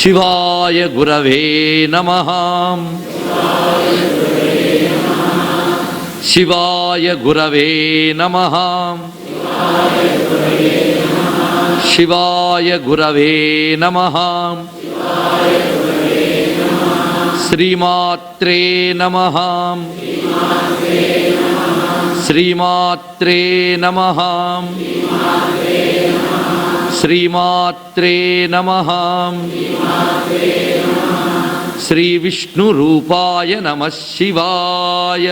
శివాయ గురవే నమః. శివాయ గురవే నమః. శివాయ గురవే నమః. శ్రీమాత్రే నమః. శ్రీమాత్రే నమః. శ్రీమాత్రే నమః. శ్రీ విష్ణు రూపాయ నమః శివాయ.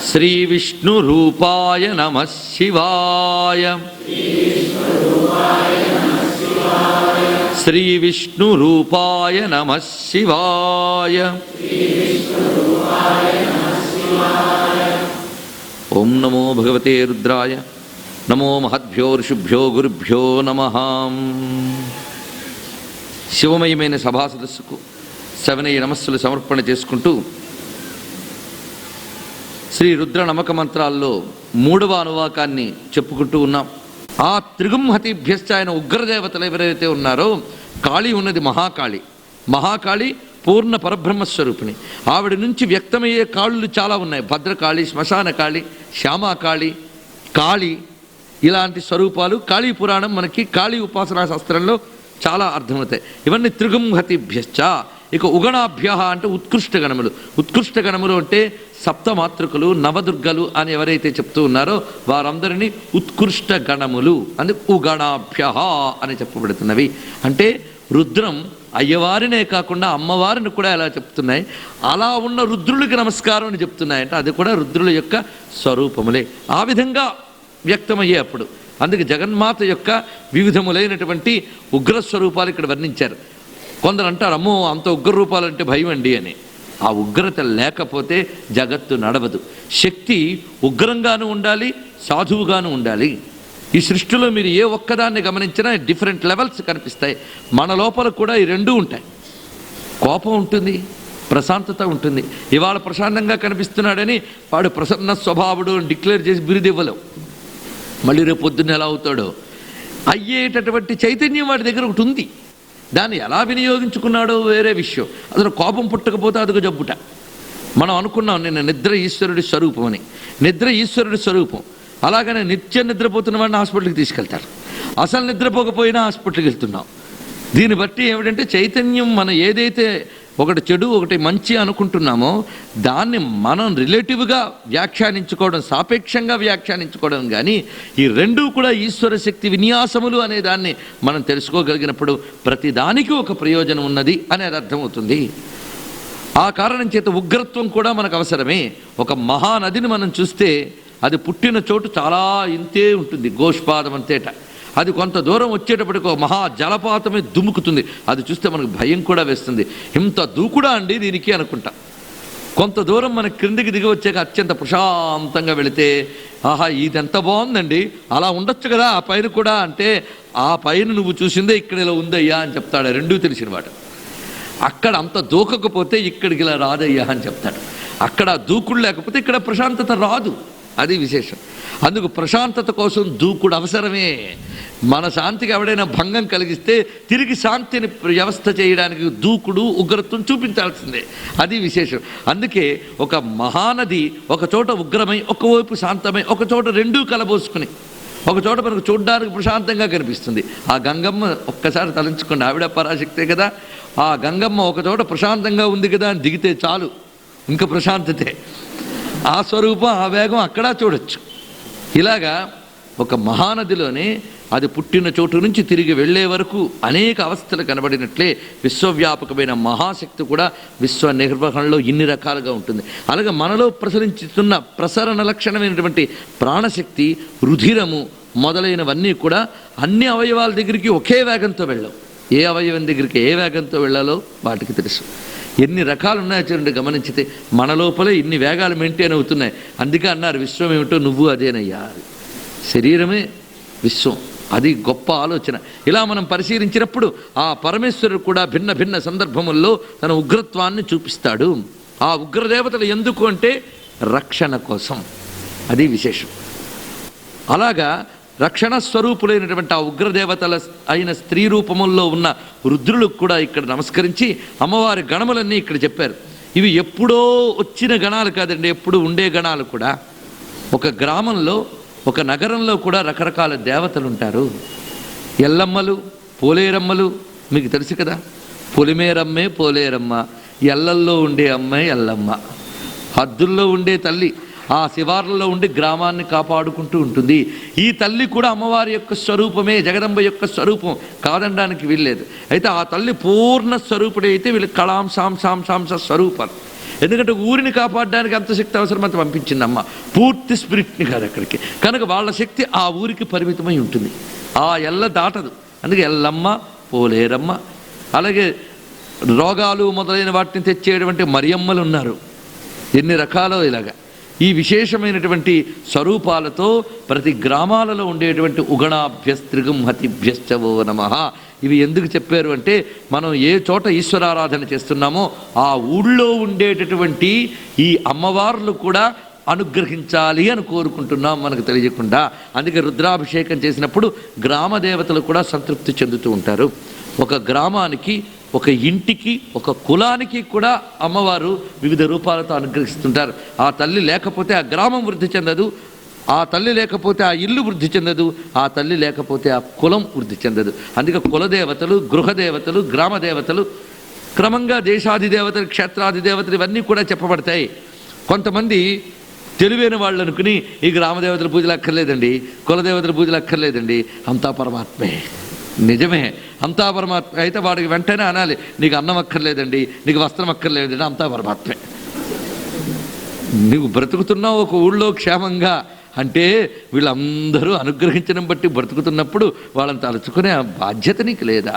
శ్రీ విష్ణు రూపాయ నమః శివాయ. శ్రీ విష్ణు రూపాయ నమః శివాయ. ఓం నమో భగవతే రుద్రాయ. నమో మహద్భ్యో ఋషిభ్యో గురుభ్యో నమః. శివమయమైన సభా సదస్సుకు శవనీయ నమస్సులు సమర్పణ చేసుకుంటూ శ్రీ రుద్ర నమక మంత్రాల్లో 3వ అనువాకాన్ని చెప్పుకుంటూ ఉన్నాం. ఆ త్రిగుంహతిభ్యశ్చ ఆయన ఉగ్రదేవతలు ఎవరైతే ఉన్నారో, కాళీ ఉన్నది మహాకాళి. మహాకాళి పూర్ణ పరబ్రహ్మస్వరూపిణి. ఆవిడ నుంచి వ్యక్తమయ్యే కాళ్ళు చాలా ఉన్నాయి. భద్రకాళి, శ్మశాన కాళి, శ్యామాకాళి, కాళి, ఇలాంటి స్వరూపాలు కాళీ పురాణం మనకి కాళీ ఉపాసనా శాస్త్రంలో చాలా అర్థమవుతాయి. ఇవన్నీ త్రిగుంహతిభ్యశ్చ. ఇక ఉగణాభ్య అంటే ఉత్కృష్ట గణములు. ఉత్కృష్ట గణములు అంటే సప్తమాతృకులు, నవదుర్గలు అని ఎవరైతే చెప్తూ ఉన్నారో వారందరినీ ఉత్కృష్ట గణములు అని ఉగణాభ్య అని చెప్పబడుతున్నవి. అంటే రుద్రం అయ్యవారినే కాకుండా అమ్మవారిని కూడా ఎలా చెప్తున్నాయి, అలా ఉన్న రుద్రులకి నమస్కారం అని చెప్తున్నాయి. అంటే అది కూడా రుద్రుల యొక్క స్వరూపములే. ఆ విధంగా వ్యక్తమయ్యే అప్పుడు అందుకే జగన్మాత యొక్క వివిధములైనటువంటి ఉగ్రస్వరూపాలు ఇక్కడ వర్ణించారు. కొందరు అంటారు, అమ్మో అంత ఉగ్ర రూపాలంటే భయం అండి అని. ఆ ఉగ్రత లేకపోతే జగత్తు నడవదు. శక్తి ఉగ్రంగానూ ఉండాలి, సాధువుగాను ఉండాలి. ఈ సృష్టిలో మీరు ఏ ఒక్కదాన్ని గమనించినా డిఫరెంట్ లెవెల్స్ కనిపిస్తాయి. మన లోపల కూడా ఈ రెండూ ఉంటాయి. కోపం ఉంటుంది, ప్రశాంతత ఉంటుంది. ఇవాళ ప్రశాంతంగా కనిపిస్తున్నాడని వాడు ప్రసన్న స్వభావుడు అని డిక్లేర్ చేసి బిరుదివ్వలేం. మళ్ళీ రేపు పొద్దున్న ఎలా అవుతాడో అయ్యేటటువంటి చైతన్యం వాడి దగ్గర ఒకటి ఉంది. దాన్ని ఎలా వినియోగించుకున్నాడో వేరే విషయం. అసలు కోపం పుట్టకపోతే అదొక జబ్బుట. మనం అనుకున్నాం నిన్న నిద్ర ఈశ్వరుడి స్వరూపం అని. నిద్ర ఈశ్వరుడి స్వరూపం. అలాగనే నిత్యం నిద్రపోతున్న వాడిని హాస్పిటల్కి తీసుకెళ్తారు. అసలు నిద్రపోకపోయినా హాస్పిటల్కి వెళ్తున్నాం. దీన్ని బట్టి ఏమిటంటే చైతన్యం మనం ఏదైతే ఒకటి చెడు ఒకటి మంచి అనుకుంటున్నామో దాన్ని మనం రిలేటివ్గా వ్యాఖ్యానించుకోవడం, సాపేక్షంగా వ్యాఖ్యానించుకోవడం. కానీ ఈ రెండూ కూడా ఈశ్వర శక్తి విన్యాసములు అనే దాన్ని మనం తెలుసుకోగలిగినప్పుడు ప్రతిదానికి ఒక ప్రయోజనం ఉన్నది అనేది అర్థమవుతుంది. ఆ కారణం చేత ఉగ్రత్వం కూడా మనకు అవసరమే. ఒక మహానదిని మనం చూస్తే అది పుట్టిన చోటు చాలా ఇంతే ఉంటుంది, గోష్పాదం అంతేట. అది కొంత దూరం వచ్చేటప్పటికి ఒక మహా జలపాతమే దుముకుతుంది. అది చూస్తే మనకు భయం కూడా వేస్తుంది. ఇంత దూకుడా అండి దీనికి అనుకుంటా. కొంత దూరం మనకి క్రిందికి దిగి వచ్చాక అత్యంత ప్రశాంతంగా వెళితే ఆహా ఇది ఎంత బాగుందండి, అలా ఉండొచ్చు కదా ఆ పైన కూడా అంటే, ఆ పైన నువ్వు చూసిందే ఇక్కడ ఇలా ఉందయ్యా అని చెప్తాడు. రెండూ తెలిసినవాడు. అక్కడ అంత దూకకపోతే ఇక్కడికి ఇలా రాదయ్యా అని చెప్తాడు. అక్కడ దూకుడు లేకపోతే ఇక్కడ ప్రశాంతత రాదు. అది విశేషం. అందుకు ప్రశాంతత కోసం దూకుడు అవసరమే. మన శాంతికి ఎవడైనా భంగం కలిగిస్తే తిరిగి శాంతిని వ్యవస్థ చేయడానికి దూకుడు ఉగ్రత్వం చూపించాల్సిందే. అది విశేషం. అందుకే ఒక మహానది ఒక చోట ఉగ్రమై ఒకవైపు శాంతమై ఒక చోట రెండూ కలబోసుకుని ఒక చోట మనకు చూడడానికి ప్రశాంతంగా కనిపిస్తుంది. ఆ గంగమ్మ ఒక్కసారి తలంచుకోండి. ఆవిడ పరాశక్తే కదా. ఆ గంగమ్మ ఒక చోట ప్రశాంతంగా ఉంది కదా అని దిగితే చాలు, ఇంకా ప్రశాంతతే. ఆ స్వరూపం ఆ వేగం అక్కడ చూడొచ్చు. ఇలాగా ఒక మహానదిలోనే అది పుట్టిన చోటు నుంచి తిరిగి వెళ్ళే వరకు అనేక అవస్థలు కనబడినట్లే విశ్వవ్యాపకమైన మహాశక్తి కూడా విశ్వ నిర్వహణలో ఇన్ని రకాలుగా ఉంటుంది. అలాగే మనలో ప్రసరించుతున్న ప్రసరణ లక్షణమైనటువంటి ప్రాణశక్తి, రుధిరము మొదలైనవన్నీ కూడా అన్ని అవయవాల దగ్గరికి ఒకే వేగంతో వెళ్ళవు. ఏ అవయవం దగ్గరికి ఏ వేగంతో వెళ్ళాలో వాటికి తెలుసు. ఎన్ని రకాలు ఉన్నాయో చూడండి, గమనించితే మన లోపలే ఇన్ని వేగాలు మెయింటైన్ అవుతున్నాయి. అందుకే అన్నారు విశ్వం ఏమిటో నువ్వు అదేనయ్యా. శరీరమే విశ్వం, అది గొప్ప ఆలోచన. ఇలా మనం పరిశీలించినప్పుడు ఆ పరమేశ్వరుడు కూడా భిన్న భిన్న సందర్భముల్లో తన ఉగ్రత్వాన్ని చూపిస్తాడు. ఆ ఉగ్రదేవతలు ఎందుకు అంటే రక్షణ కోసం, అది విశేషం. అలాగా రక్షణ స్వరూపులైనటువంటి ఆ ఉగ్రదేవతల అయిన స్త్రీ రూపముల్లో ఉన్న రుద్రులకు కూడా ఇక్కడ నమస్కరించి అమ్మవారి గణములన్నీ ఇక్కడ చెప్పారు. ఇవి ఎప్పుడో వచ్చిన గణాలు కాదండి, ఎప్పుడు ఉండే గణాలు కూడా. ఒక గ్రామంలో, ఒక నగరంలో కూడా రకరకాల దేవతలు ఉంటారు. ఎల్లమ్మలు, పోలేరమ్మలు మీకు తెలుసు కదా. పొలిమేరమ్మే పోలేరమ్మ, ఎల్లల్లో ఉండే అమ్మాయి ఎల్లమ్మ, హద్దుల్లో ఉండే తల్లి ఆ శివార్లలో ఉండి గ్రామాన్ని కాపాడుకుంటూ ఉంటుంది. ఈ తల్లి కూడా అమ్మవారి యొక్క స్వరూపమే, జగదంబ యొక్క స్వరూపం, కాదనడానికి వీల్లేదు. అయితే ఆ తల్లి పూర్ణ స్వరూపుడే అయితే వీళ్ళు కళాంశాంశాంశాంశ స్వరూపాలు. ఎందుకంటే ఊరిని కాపాడడానికి అంత శక్తి అవసరం అంత పంపించింది అమ్మ, పూర్తి స్పిరిట్ని కాదు అక్కడికి. కనుక వాళ్ళ శక్తి ఆ ఊరికి పరిమితమై ఉంటుంది, ఆ ఎల్ల దాటదు. అందుకే ఎల్లమ్మ, పోలేరమ్మ. అలాగే రోగాలు మొదలైన వాటిని తెచ్చేటువంటి మరియమ్మలు ఉన్నారు. ఎన్ని రకాలో ఇలాగా ఈ విశేషమైనటువంటి స్వరూపాలతో ప్రతి గ్రామాలలో ఉండేటువంటి ఉగణాభ్యస్త్రిగుంహతిభ్యశ్చవో నమః. ఇవి ఎందుకు చెప్పారు అంటే మనం ఏ చోట ఈశ్వరారాధన చేస్తున్నామో ఆ ఊళ్ళో ఉండేటటువంటి ఈ అమ్మవార్లు కూడా అనుగ్రహించాలి అని కోరుకుంటున్నాం మనకు తెలియకుండా. అందుకే రుద్రాభిషేకం చేసినప్పుడు గ్రామ దేవతలు కూడా సంతృప్తి చెందుతూ ఉంటారు. ఒక గ్రామానికి, ఒక ఇంటికి, ఒక కులానికి కూడా అమ్మవారు వివిధ రూపాలతో అనుగ్రహిస్తుంటారు. ఆ తల్లి లేకపోతే ఆ గ్రామం వృద్ధి చెందదు, ఆ తల్లి లేకపోతే ఆ ఇల్లు వృద్ధి చెందదు, ఆ తల్లి లేకపోతే ఆ కులం వృద్ధి చెందదు. అందుకే కులదేవతలు, గృహదేవతలు, గ్రామ దేవతలు, క్రమంగా దేశాధిదేవతలు, క్షేత్రాధిదేవతలు ఇవన్నీ కూడా చెప్పబడతాయి. కొంతమంది తెలివైన వాళ్ళు అనుకుని ఈ గ్రామదేవతల పూజలు అక్కర్లేదండి, కులదేవతల పూజలు అక్కర్లేదండి, అంతా పరమాత్మే. నిజమే, అంతా పరమాత్మ అయితే వాడికి వెంటనే అనాలి నీకు అన్నం అక్కర్లేదండి, నీకు వస్త్రం అక్కర్లేదండి, అంతా పరమాత్మే. నువ్వు బ్రతుకుతున్నావు ఒక ఊళ్ళో క్షేమంగా అంటే వీళ్ళందరూ అనుగ్రహించడం బట్టి బ్రతుకుతున్నప్పుడు వాళ్ళని తలుచుకునే బాధ్యత నీకు లేదా?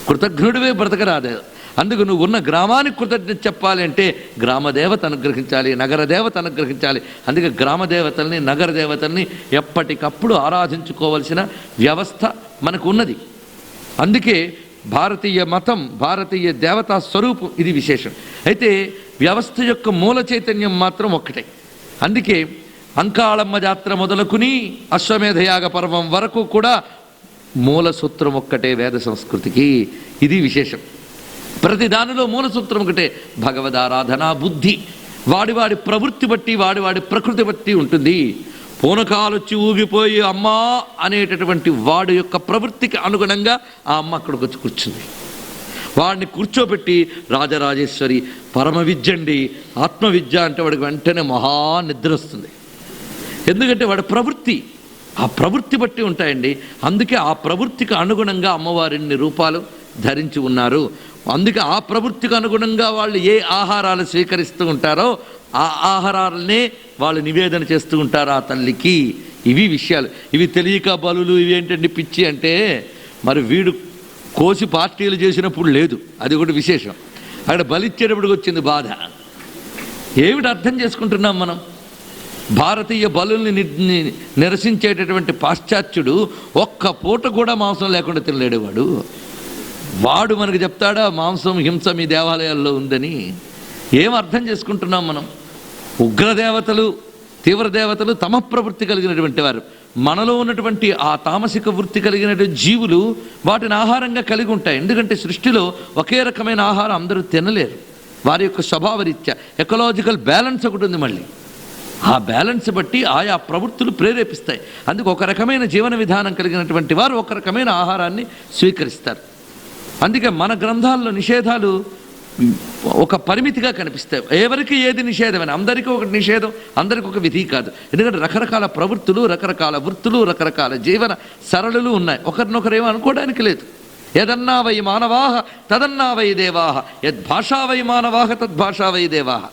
కృతజ్ఞుడివే బ్రతకరాదు. అందుకు నువ్వు ఉన్న గ్రామానికి కృతజ్ఞత చెప్పాలి అంటే గ్రామదేవత అనుగ్రహించాలి, నగర దేవత అనుగ్రహించాలి. అందుకే గ్రామదేవతల్ని, నగర దేవతల్ని ఎప్పటికప్పుడు ఆరాధించుకోవలసిన వ్యవస్థ మనకు ఉన్నది. అందుకే భారతీయ మతం, భారతీయ దేవతా స్వరూపం ఇది విశేషం. అయితే వ్యవస్థ యొక్క మూల చైతన్యం మాత్రం ఒక్కటే. అందుకే అంకాళమ్మ జాత్ర మొదలుకుని అశ్వమేధయాగ పర్వం వరకు కూడా మూల సూత్రం ఒక్కటే వేద సంస్కృతికి. ఇది విశేషం. ప్రతి దానిలో మూల సూత్రం ఒకటే, భగవదారాధన బుద్ధి. వాడి ప్రవృత్తి బట్టి, వాడి ప్రకృతి బట్టి ఉంటుంది. పూనకాలొచ్చి ఊగిపోయి అమ్మా అనేటటువంటి వాడి యొక్క ప్రవృత్తికి అనుగుణంగా ఆ అమ్మ అక్కడికి వచ్చి కూర్చుంది. వాడిని కూర్చోబెట్టి రాజరాజేశ్వరి పరమ విద్యండి, ఆత్మవిద్య అంటే వాడికి వెంటనే మహా నిద్ర వస్తుంది. ఎందుకంటే వాడి ప్రవృత్తి, ఆ ప్రవృత్తి బట్టి ఉంటాయండి. అందుకే ఆ ప్రవృత్తికి అనుగుణంగా అమ్మవారిన్ని రూపాలు ధరించి ఉన్నారు. అందుకే ఆ ప్రవృత్తికి అనుగుణంగా వాళ్ళు ఏ ఆహారాలు స్వీకరిస్తూ ఉంటారో ఆ ఆహారాలనే వాళ్ళు నివేదన చేస్తూ ఉంటారు ఆ తల్లికి. ఇవి విషయాలు. ఇవి తెలియక బలులు ఇవి ఏంటండి పిచ్చి అంటే మరి వీడు కోసి పార్టీలు చేసినప్పుడు లేదు, అది ఒకటి విశేషం. అక్కడ బలిచ్చేటప్పటికి వచ్చింది బాధ. ఏమిటి అర్థం చేసుకుంటున్నాం మనం? భారతీయ బలుల్ని నిరసించేటటువంటి పాశ్చాత్యుడు ఒక్క పూట కూడా మాంసం లేకుండా తినలేడు. వాడు మనకు చెప్తాడా మాంసం హింస మీ దేవాలయాల్లో ఉందని? ఏం అర్థం చేసుకుంటున్నాం మనం? ఉగ్రదేవతలు, తీవ్రదేవతలు తమ ప్రవృత్తి కలిగినటువంటి వారు. మనలో ఉన్నటువంటి ఆ తామసిక వృత్తి కలిగినటువంటి జీవులు వాటిని ఆహారంగా కలిగి ఉంటాయి. ఎందుకంటే సృష్టిలో ఒకే రకమైన ఆహారం అందరూ తినలేరు. వారి యొక్క స్వభావరీత్యా ఎకలాజికల్ బ్యాలెన్స్ ఒకటి ఉంది. మళ్ళీ ఆ బ్యాలెన్స్ బట్టి ఆయా ప్రవృత్తులు ప్రేరేపిస్తాయి. అందుకు ఒక రకమైన జీవన విధానం కలిగినటువంటి వారు ఒక రకమైన ఆహారాన్ని స్వీకరిస్తారు. అందుకే మన గ్రంథాల్లో నిషేధాలు ఒక పరిమితిగా కనిపిస్తాయి. ఎవరికి ఏది నిషేధమైన, అందరికీ ఒక నిషేధం, అందరికీ ఒక విధి కాదు. ఎందుకంటే రకరకాల ప్రవృత్తులు, రకరకాల వృత్తులు, రకరకాల జీవన సరళులు ఉన్నాయి. ఒకరినొకరేమో అనుకోవడానికి లేదు. యదన్నా వై మానవాహ తదన్నా వై దేవాహ, యద్భాషా వై మానవాహ తద్భాషా వై దేవాహ.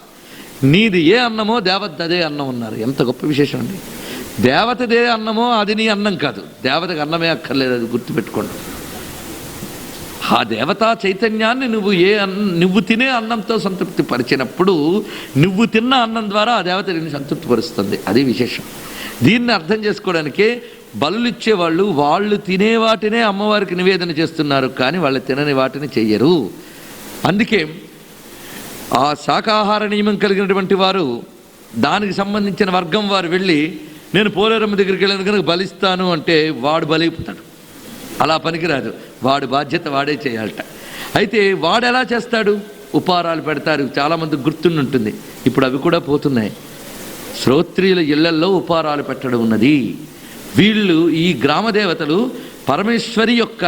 నీది ఏ అన్నమో దేవతదే అన్నం ఉన్నారు. ఎంత గొప్ప విశేషం అండి. దేవతదే అన్నమో అది నీ అన్నం కాదు. దేవతకు అన్నమే అక్కర్లేదు, అది గుర్తుపెట్టుకోండి. ఆ దేవతా చైతన్యాన్ని నువ్వు తినే అన్నంతో సంతృప్తి పరిచినప్పుడు నువ్వు తిన్న అన్నం ద్వారా ఆ దేవత నిన్ను సంతృప్తి పరుస్తుంది. అది విశేషం. దీన్ని అర్థం చేసుకోవడానికే బలులు ఇచ్చేవాళ్ళు వాళ్ళు తినే వాటినే అమ్మవారికి నివేదన చేస్తున్నారు, కానీ వాళ్ళు తినని వాటిని చెయ్యరు. అందుకే ఆ శాకాహార నియమం కలిగినటువంటి వారు, దానికి సంబంధించిన వర్గం వారు వెళ్ళి నేను పోలేరమ్మ దగ్గరికి వెళ్ళిన కనుక బలిస్తాను అంటే వాడు బలైపోతాడు. అలా పనికిరాదు. వాడి బాధ్యత వాడే చేయాలట. అయితే వాడు ఎలా చేస్తాడు? ఉపారాలు పెడతారు. చాలామంది గుర్తుంటుంది. ఇప్పుడు అవి కూడా పోతున్నాయి. శ్రోత్రియుల ఇళ్లల్లో ఉపారాలు పెట్టడం ఉన్నది. వీళ్ళు ఈ గ్రామదేవతలు పరమేశ్వరి యొక్క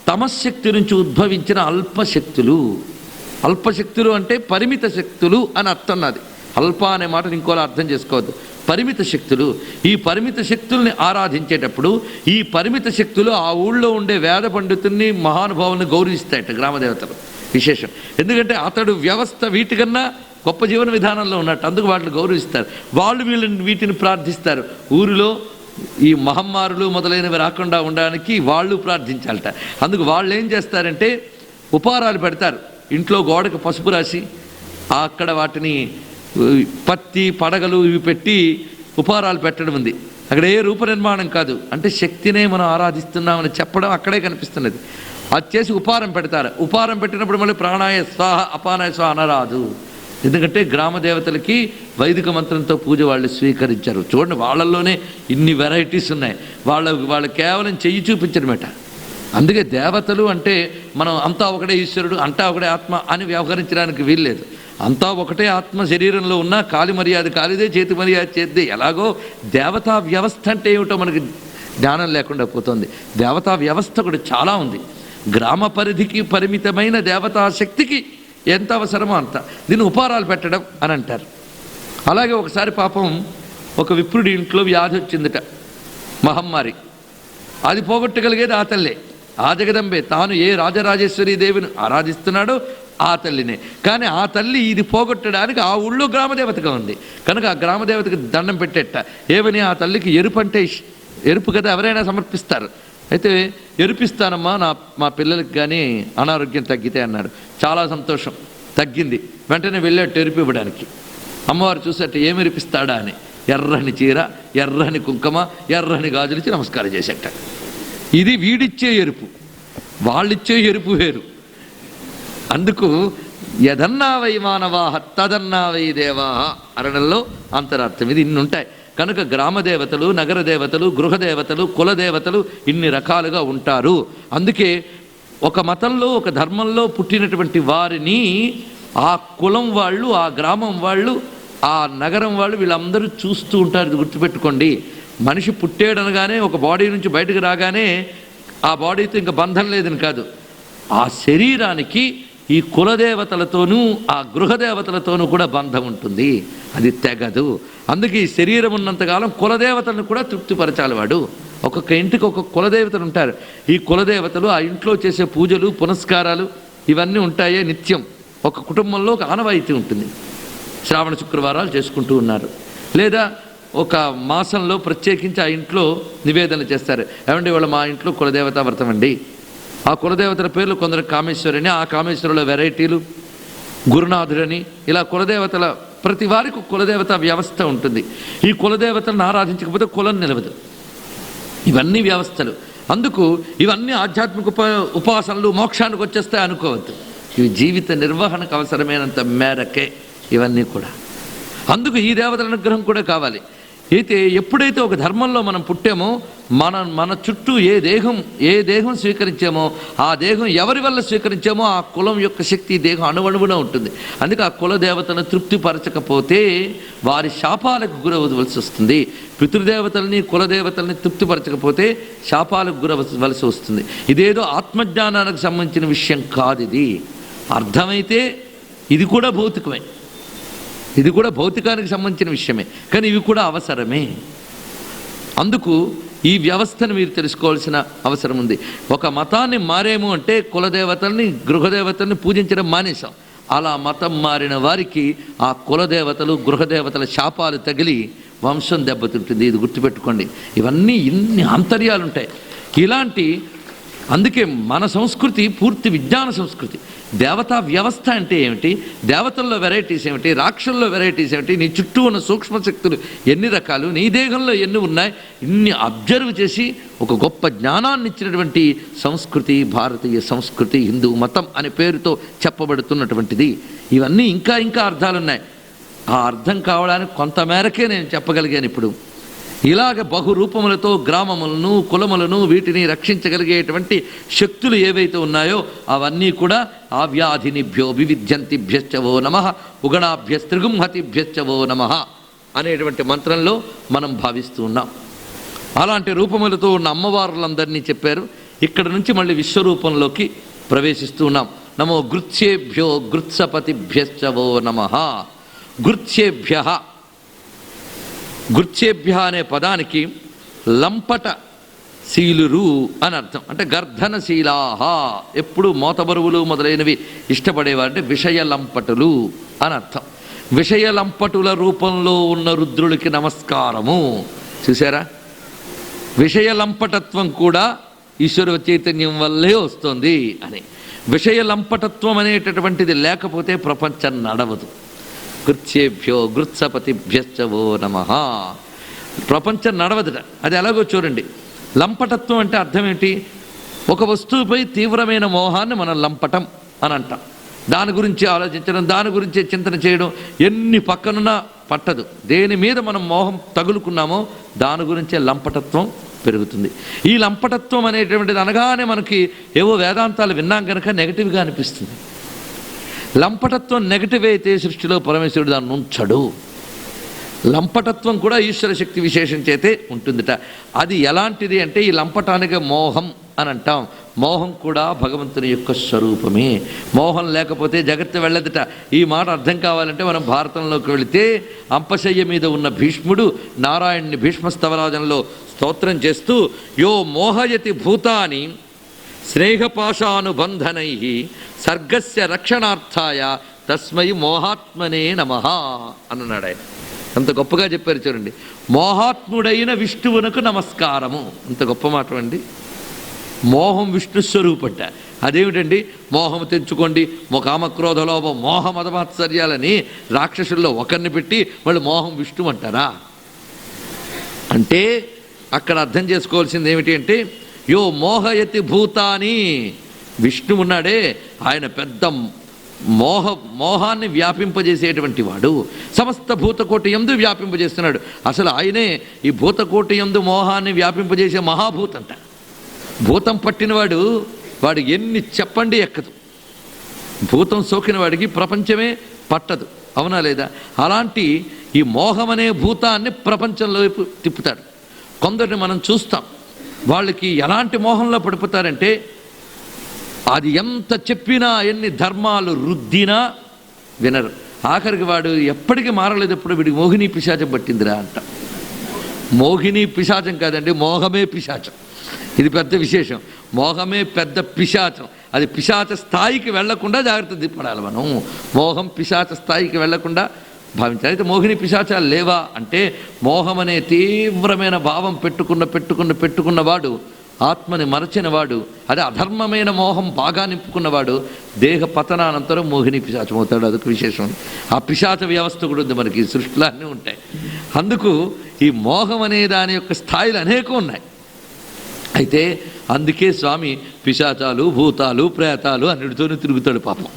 తమశక్తి నుంచి ఉద్భవించిన అల్పశక్తులు. అల్పశక్తులు అంటే పరిమిత శక్తులు అని అర్థం. నాది అల్ప అనే మాటను ఇంకోలా అర్థం చేసుకోవద్దు. పరిమిత శక్తులు. ఈ పరిమిత శక్తుల్ని ఆరాధించేటప్పుడు ఈ పరిమిత శక్తులు ఆ ఊళ్ళో ఉండే వేద పండితుల్ని, మహానుభావుల్ని గౌరవిస్తాయట గ్రామదేవతలు. విశేషం. ఎందుకంటే అతడు వ్యవస్థ వీటికన్నా గొప్ప జీవన విధానంలో ఉన్నట్టు, అందుకు వాటిని గౌరవిస్తారు. వాళ్ళు వీటిని ప్రార్థిస్తారు. ఊరిలో ఈ మహమ్మారులు మొదలైనవి రాకుండా ఉండడానికి వాళ్ళు ప్రార్థించాలట. అందుకు వాళ్ళు ఏం చేస్తారంటే ఉపారాలు పెడతారు. ఇంట్లో గోడకు పసుపు రాసి అక్కడ వాటిని పత్తి పడగలు ఇవి పెట్టి ఉపారాలు పెట్టడం ఉంది. అక్కడ ఏ రూప నిర్మాణం కాదు, అంటే శక్తినే మనం ఆరాధిస్తున్నామని చెప్పడం అక్కడే కనిపిస్తున్నది. అది చేసి ఉపారం పెడతారు. ఉపారం పెట్టినప్పుడు మళ్ళీ ప్రాణాయ స్వాహ అపానాయ స్వాహ అనరాదు. ఎందుకంటే గ్రామదేవతలకి వైదిక మంత్రంతో పూజ వాళ్ళు స్వీకరించారు. చూడండి, వాళ్ళల్లోనే ఇన్ని వెరైటీస్ ఉన్నాయి. వాళ్ళు కేవలం చెయ్యి చూపించడమేట. అందుకే దేవతలు అంటే మనం అంతా ఒకటే ఈశ్వరుడు, అంతా ఒకటే ఆత్మ అని వ్యవహరించడానికి వీల్లేదు. అంతా ఒకటే ఆత్మ శరీరంలో ఉన్న కాలి మర్యాద కాలిదే, చేతి మర్యాద చేద్దే. ఎలాగో దేవతా వ్యవస్థ అంటే ఏమిటో మనకి జ్ఞానం లేకుండా పోతుంది. దేవతా వ్యవస్థ కూడా చాలా ఉంది. గ్రామ పరిధికి పరిమితమైన దేవతా శక్తికి ఎంత అవసరమో అంత. దీన్ని ఉపారాలు పెట్టడం అని అంటారు. అలాగే ఒకసారి పాపం ఒక విప్రుడి ఇంట్లో వ్యాధి వచ్చిందిట, మహమ్మారి. అది పోగొట్టగలిగేది ఆ తల్లే, ఆ జగదంబే. తాను ఏ రాజరాజేశ్వరి దేవిని ఆరాధిస్తున్నాడో ఆ తల్లినే. కానీ ఆ తల్లి ఇది పోగొట్టడానికి ఆ ఊళ్ళో గ్రామదేవతగా ఉంది కనుక ఆ గ్రామదేవతకి దండం పెట్టేట. ఏమని? ఆ తల్లికి ఎరుపు అంటే ఎరుపు కదా ఎవరైనా సమర్పిస్తారు. అయితే ఎరుపిస్తానమ్మా, మా పిల్లలకి కానీ అనారోగ్యం తగ్గితే అన్నాడు. చాలా సంతోషం, తగ్గింది. వెంటనే వెళ్ళాడు ఎరుపు ఇవ్వడానికి. అమ్మవారు చూసేట ఏమి ఎరిపిస్తాడా అని. ఎర్రని చీర, ఎర్రని కుంకుమ, ఎర్రని గాజులిచ్చి నమస్కారం చేసేట. ఇది వీడిచ్చే ఎరుపు, వాళ్ళిచ్చే ఎరుపు వేరు. అందుకు యదన్నా వై మానవాహ తదన్నా వై దేవాహ అనడంలో అంతరార్థం. ఇది ఇన్ని ఉంటాయి కనుక గ్రామదేవతలు, నగర దేవతలు, గృహదేవతలు, కులదేవతలు ఇన్ని రకాలుగా ఉంటారు. అందుకే ఒక మతంలో, ఒక ధర్మంలో పుట్టినటువంటి వారిని ఆ కులం వాళ్ళు, ఆ గ్రామం వాళ్ళు, ఆ నగరం వాళ్ళు వీళ్ళందరూ చూస్తూ ఉంటారు. ఇది గుర్తుపెట్టుకోండి. మనిషి పుట్టేడనగానే ఒక బాడీ నుంచి బయటకు రాగానే ఆ బాడీతో ఇంకా బంధం లేదని కాదు. ఆ శరీరానికి ఈ కులదేవతలతోనూ ఆ గృహదేవతలతోనూ కూడా బంధం ఉంటుంది. అది తెగదు. అందుకే ఈ శరీరం ఉన్నంతకాలం కులదేవతలను కూడా తృప్తిపరచాలి వాడు. ఒక్కొక్క ఇంటికి ఒక్కొక్క కులదేవతలు ఉంటారు. ఈ కులదేవతలు ఆ ఇంట్లో చేసే పూజలు, పునస్కారాలు ఇవన్నీ ఉంటాయే నిత్యం. ఒక కుటుంబంలో ఒక ఆనవాయితీ ఉంటుంది. శ్రావణ శుక్రవారాలు చేసుకుంటూ ఉన్నారు, లేదా ఒక మాసంలో ప్రత్యేకించి ఆ ఇంట్లో నివేదన చేస్తారు. ఏమంటే వాళ్ళ మా ఇంట్లో కులదేవత వ్రతం అండి. ఆ కులదేవతల పేర్లు కొందరు కామేశ్వరని, ఆ కామేశ్వరుల వెరైటీలు గురునాథుడని, ఇలా కులదేవతల ప్రతి వారికి కులదేవత వ్యవస్థ ఉంటుంది. ఈ కులదేవతలను ఆరాధించకపోతే కులం నిలవదు. ఇవన్నీ వ్యవస్థలు. అందుకు ఇవన్నీ ఆధ్యాత్మిక ఉపాసనలు మోక్షానికి వచ్చేస్తాయి అనుకోవద్దు. ఇవి జీవిత నిర్వహణకు అవసరమైనంత మేరకే ఇవన్నీ కూడా. అందుకు ఈ దేవతల అనుగ్రహం కూడా కావాలి. అయితే ఎప్పుడైతే ఒక ధర్మంలో మనం పుట్టామో మన చుట్టూ ఏ దేహం స్వీకరించామో ఆ దేహం ఎవరి వల్ల స్వీకరించామో ఆ కులం యొక్క శక్తి దేహం అణువణువున ఉంటుంది. అందుకే ఆ కుల దేవతను తృప్తిపరచకపోతే వారి శాపాలకు గురవలసి వస్తుంది. పితృదేవతల్ని, కులదేవతల్ని తృప్తిపరచకపోతే శాపాలకు గురవలసి వస్తుంది. ఇదేదో ఆత్మజ్ఞానానికి సంబంధించిన విషయం కాదు. ఇది అర్థమైతే ఇది కూడా భౌతికమే, ఇది కూడా భౌతికానికి సంబంధించిన విషయమే, కానీ ఇవి కూడా అవసరమే. అందుకు ఈ వ్యవస్థను మీరు తెలుసుకోవాల్సిన అవసరం ఉంది. ఒక మతాన్ని మారేము అంటే కులదేవతల్ని గృహదేవతల్ని పూజించడం మానేశాం. అలా మతం మారిన వారికి ఆ కులదేవతలు గృహదేవతల శాపాలు తగిలి వంశం దెబ్బతింటుంది. ఇది గుర్తుపెట్టుకోండి. ఇవన్నీ ఇన్ని ఆంతర్యాలు ఉంటాయి. ఇలాంటి అందుకే మన సంస్కృతి పూర్తి విజ్ఞాన సంస్కృతి. దేవతా వ్యవస్థ అంటే ఏమిటి, దేవతల్లో వెరైటీస్ ఏమిటి, రాక్షసుల్లో వెరైటీస్ ఏమిటి, నీ చుట్టూ ఉన్న సూక్ష్మశక్తులు ఎన్ని రకాలు, నీ దేహంలో ఎన్ని ఉన్నాయి, ఇన్ని అబ్జర్వ్ చేసి ఒక గొప్ప జ్ఞానాన్ని ఇచ్చినటువంటి సంస్కృతి భారతీయ సంస్కృతి, హిందూ మతం అనే పేరుతో చెప్పబడుతున్నటువంటిది. ఇవన్నీ ఇంకా ఇంకా అర్థాలున్నాయి. ఆ అర్థం కావడానికి కొంతమేరకే నేను చెప్పగలిగాను. ఇప్పుడు ఇలాగ బహురూపములతో గ్రామములను కులములను వీటిని రక్షించగలిగేటువంటి శక్తులు ఏవైతే ఉన్నాయో అవన్నీ కూడా ఆవ్యాధినిభ్యో వివిధ్యంతిభ్యశ్చవో నమః ఉగణాభ్యస్త్రిగుంహతిభ్యశ్చవో నమః అనేటువంటి మంత్రంలో మనం భావిస్తూ ఉన్నాం. అలాంటి రూపములతో ఉన్న అమ్మవారులందరినీ చెప్పారు. ఇక్కడ నుంచి మళ్ళీ విశ్వరూపంలోకి ప్రవేశిస్తూ ఉన్నాం. నమో గృత్సేభ్యో గృత్సపతిభ్యశ్చవో నమః. గృత్సేభ్య, గృత్సేభ్య అనే పదానికి లంపట శీలురు అని అర్థం. అంటే గర్ధనశీలాహ, ఎప్పుడు మోతబరువులు మొదలైనవి ఇష్టపడేవారు, అంటే విషయలంపటులు అని అర్థం. విషయలంపటుల రూపంలో ఉన్న రుద్రుడికి నమస్కారము. చూసారా, విషయలంపటత్వం కూడా ఈశ్వర చైతన్యం వల్లే వస్తుంది అని. విషయలంపటత్వం అనేటటువంటిది లేకపోతే ప్రపంచం నడవదు. గృత్సేభ్యో గృత్సపతిభ్యశ్చవో నమః. ప్రపంచం నడవదుట. అది ఎలాగో చూడండి. లంపటత్వం అంటే అర్థం ఏంటి? ఒక వస్తువుపై తీవ్రమైన మోహాన్ని మనం లంపటం అని అంటాం. దాని గురించి ఆలోచించడం, దాని గురించి చింతన చేయడం, ఎన్ని పక్కనున్నా పట్టదు. దేని మీద మనం మోహం తగులుకున్నామో దాని గురించే లంపటత్వం పెరుగుతుంది. ఈ లంపటత్వం అనేటువంటిది అనగానే మనకి ఏవో వేదాంతాలు విన్నాం కనుక నెగటివ్గా అనిపిస్తుంది. లంపటత్వం నెగటివ్ అయితే సృష్టిలో పరమేశ్వరుడు దాన్ని ఉంచడు. లంపటత్వం కూడా ఈశ్వర శక్తి విశేషం చేతే ఉంటుందిట. అది ఎలాంటిది అంటే ఈ లంపటానికి మోహం అని అంటాం. మోహం కూడా భగవంతుని యొక్క స్వరూపమే. మోహం లేకపోతే జగత్తు వెళ్ళదుట. ఈ మాట అర్థం కావాలంటే మనం భారతంలోకి వెళితే అంపశయ్య మీద ఉన్న భీష్ముడు నారాయణుని భీష్మస్తవరాజంలో స్తోత్రం చేస్తూ యో మోహయతి భూతాని స్నేహపాశానుబంధనై సర్గస్య రక్షణార్థాయ తస్మై మోహాత్మనే నమః అన్నాడు ఆయన. అంత గొప్పగా చెప్పారు చూడండి. మోహాత్ముడైన విష్ణువునకు నమస్కారము. అంత గొప్ప మాట అండి. మోహం విష్ణు స్వరూపంట. అదేమిటండి? మోహం తెంచుకోండి, కామక్రోధలోభం మోహ మదమాత్సర్యాలని రాక్షసుల్లో ఒకరిని పెట్టి వాళ్ళు మోహం విష్ణు అంటారా? అంటే అక్కడ అర్థం చేసుకోవాల్సింది ఏమిటి అంటే యో మోహయతి భూతాని, విష్ణు ఉన్నాడే ఆయన పెద్ద మోహాన్ని వ్యాపింపజేసేటువంటి వాడు. సమస్త భూతకోటి యందు వ్యాపింపజేస్తున్నాడు. అసలు ఆయనే ఈ భూతకోటి యందు మోహాన్ని వ్యాపింపజేసే మహాభూతంట. భూతం పట్టినవాడు వాడు ఎన్ని చెప్పండి ఎక్కదు. భూతం సోకిన వాడికి ప్రపంచమే పట్టదు. అవునా లేదా? అలాంటి ఈ మోహం అనే భూతాన్ని ప్రపంచంలో వైపు తిప్పుతాడు. కొందరిని మనం చూస్తాం, వాళ్ళకి ఎలాంటి మోహంలో పడిపోతారంటే అది ఎంత చెప్పినా ఎన్ని ధర్మాలు రుద్దినా వినరు. ఆఖరికి వాడు ఎప్పటికీ మారలేదు, ఎప్పుడు వీడికి మోహిని పిశాచం పట్టిందిరా అంట. మోహిని పిశాచం కాదండి, మోహమే పిశాచం. ఇది పెద్ద విశేషం. మోహమే పెద్ద పిశాచం. అది పిశాచ స్థాయికి వెళ్లకుండా జాగ్రత్త పడాలి మనం. మోహం పిశాచ స్థాయికి వెళ్లకుండా భావించాలి. అయితే మోహిని పిశాచాలు లేవా అంటే మోహం అనే తీవ్రమైన భావం పెట్టుకున్నవాడు, ఆత్మని మరచినవాడు, అదే అధర్మమైన మోహం బాగా నింపుకున్నవాడు దేహ పతనానంతరం మోహిని పిశాచం అవుతాడు. అదొక విశేషం. ఆ పిశాచ వ్యవస్థ కూడా ఉంది మనకి, సృష్టిలో అన్నీ ఉంటాయి. అందుకు ఈ మోహం అనే దాని యొక్క స్థాయిలు అనేకం ఉన్నాయి. అయితే అందుకే స్వామి పిశాచాలు భూతాలు ప్రేతాలు అన్నిటితోనే తిరుగుతాడు పాపం.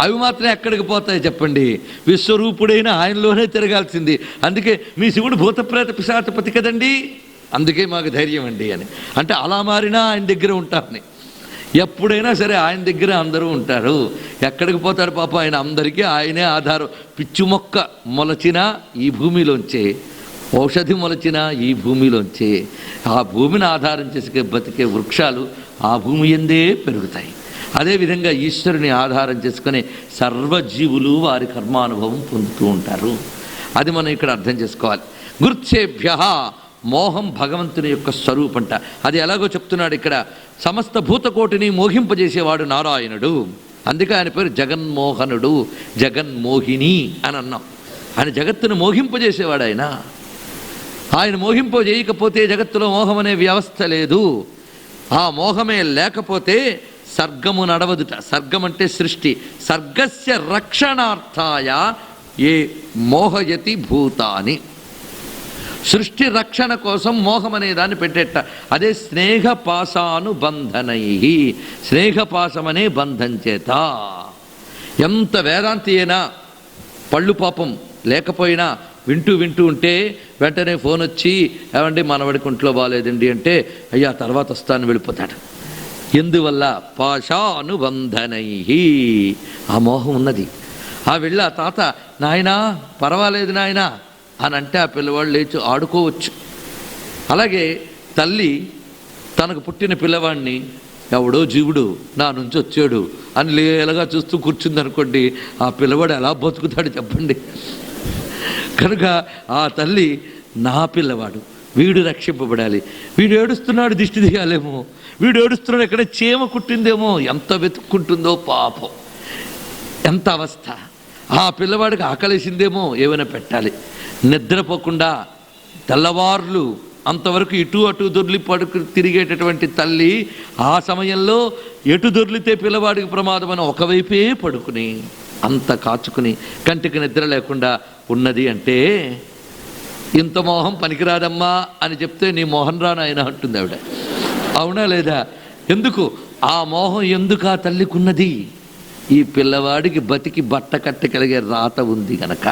అవి మాత్రం ఎక్కడికి పోతాయి చెప్పండి? విశ్వరూపుడైన ఆయనలోనే తిరగాల్సింది. అందుకే మీ శివుడు భూతప్రేత పిశాచపతి కదండి, అందుకే మాకు ధైర్యం అండి అని. అంటే అలా మారినా ఆయన దగ్గర ఉంటారని. ఎప్పుడైనా సరే ఆయన దగ్గర అందరూ ఉంటారు. ఎక్కడికి పోతాడు పాపం ఆయన? అందరికీ ఆయనే ఆధారం. పిచ్చు మొక్క మొలచినా ఈ భూమిలోంచే, ఔషధి మొలచినా ఈ భూమిలోంచే. ఆ భూమిని ఆధారం చేసి బతికే వృక్షాలు ఆ భూమి ఎందే పెరుగుతాయి. అదేవిధంగా ఈశ్వరుని ఆధారం చేసుకుని సర్వజీవులు వారి కర్మానుభవం పొందుతూ ఉంటారు. అది మనం ఇక్కడ అర్థం చేసుకోవాలి. గుర్చేభ్య మోహం భగవంతుని యొక్క స్వరూపంట. అది ఎలాగో చెప్తున్నాడు ఇక్కడ. సమస్త భూతకోటిని మోహింపజేసేవాడు నారాయణుడు. అందుకే ఆయన పేరు జగన్మోహనుడు, జగన్మోహిని అని అన్నాం. ఆయన జగత్తును మోహింపజేసేవాడు. ఆయన మోహింపజేయకపోతే జగత్తులో మోహం అనే వ్యవస్థ లేదు. ఆ మోహమే లేకపోతే సర్గము నడవదుట. సర్గం అంటే సృష్టి. సర్గస్య రక్షణార్థాయ ఏ మోహయతి భూతాని. సృష్టి రక్షణ కోసం మోహం అనే దాన్ని పెట్టేట. అదే స్నేహపాశానుబంధనై. స్నేహపాశమనే బంధం చేత. ఎంత వేదాంతి అయినా పళ్ళు పాపం లేకపోయినా వింటూ ఉంటే వెంటనే ఫోన్ వచ్చి, ఏమండి మనవడికి ఒంట్లో బాగాలేదండి అంటే, అయ్యా తర్వాత వస్తాను వెళ్ళిపోతాడు. ఎందువల్ల? పాశానుబంధనై. ఆ మోహం ఉన్నది. ఆ వెళ్ళి ఆ తాత, నాయనా పర్వాలేదు నాయనా అని అంటే ఆ పిల్లవాడు లేచి ఆడుకోవచ్చు. అలాగే తల్లి తనకు పుట్టిన పిల్లవాడిని ఎవడో జీవుడు నా నుంచి వచ్చాడు అని లేలగా చూస్తూ కూర్చుందనుకోండి, ఆ పిల్లవాడు ఎలా బతుకుతాడు చెప్పండి. కనుక ఆ తల్లి నా పిల్లవాడు, వీడు రక్షింపబడాలి, వీడు ఏడుస్తున్నాడు దిష్టి తీయాలేమో, వీడు ఏడుస్తున్నాడు ఎక్కడ చీమ కుట్టిందేమో, ఎంత వెతుక్కుంటుందో పాపం, ఎంత అవస్థ. ఆ పిల్లవాడికి ఆకలేసిందేమో ఏమైనా పెట్టాలి. నిద్రపోకుండా తెల్లవార్లు అంతవరకు ఇటు అటు దొర్లి తిరిగేటటువంటి తల్లి ఆ సమయంలో ఎటు దొర్లితే పిల్లవాడికి ప్రమాదం అని ఒకవైపే పడుకుని అంత కాచుకుని కంటికి నిద్ర లేకుండా ఉన్నది అంటే, ఇంత మోహం పనికిరాదమ్మా అని చెప్తే నీ మోహన్ రాను ఆయన అంటుంది ఆవిడ. అవునా లేదా? ఎందుకు ఆ మోహం? ఎందుకు ఆ తల్లికున్నది? ఈ పిల్లవాడికి బతికి బట్ట కట్టగలిగే రాత ఉంది గనక,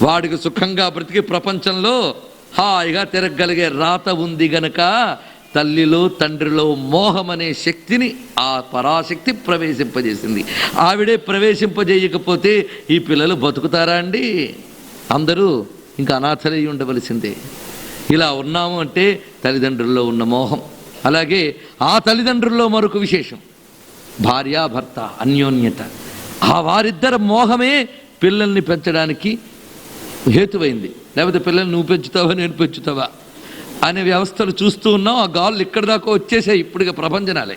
వాడికి సుఖంగా బ్రతికి ప్రపంచంలో హాయిగా తిరగలిగే రాత ఉంది గనక తల్లిలో తండ్రిలో మోహం అనే శక్తిని ఆ పరాశక్తి ప్రవేశింపజేసింది. ఆవిడే ప్రవేశింపజేయకపోతే ఈ పిల్లలు బతుకుతారా అండి? అందరూ ఇంకా అనాథలై ఉండవలసిందే. ఇలా ఉన్నాము అంటే తల్లిదండ్రుల్లో ఉన్న మోహం. అలాగే ఆ తల్లిదండ్రుల్లో మరొక విశేషం, భార్యాభర్త అన్యోన్యత. ఆ వారిద్దరి మోహమే పిల్లల్ని పెంచడానికి హేతువైంది. లేకపోతే పిల్లల్ని నువ్వు పెంచుతావా నేను పెంచుతావా అనే వ్యవస్థలు చూస్తూ ఉన్నాం. ఆ గాళ్ళు ఇక్కడి దాకా వచ్చేసాయి ఇప్పటికే ప్రపంచనాలే.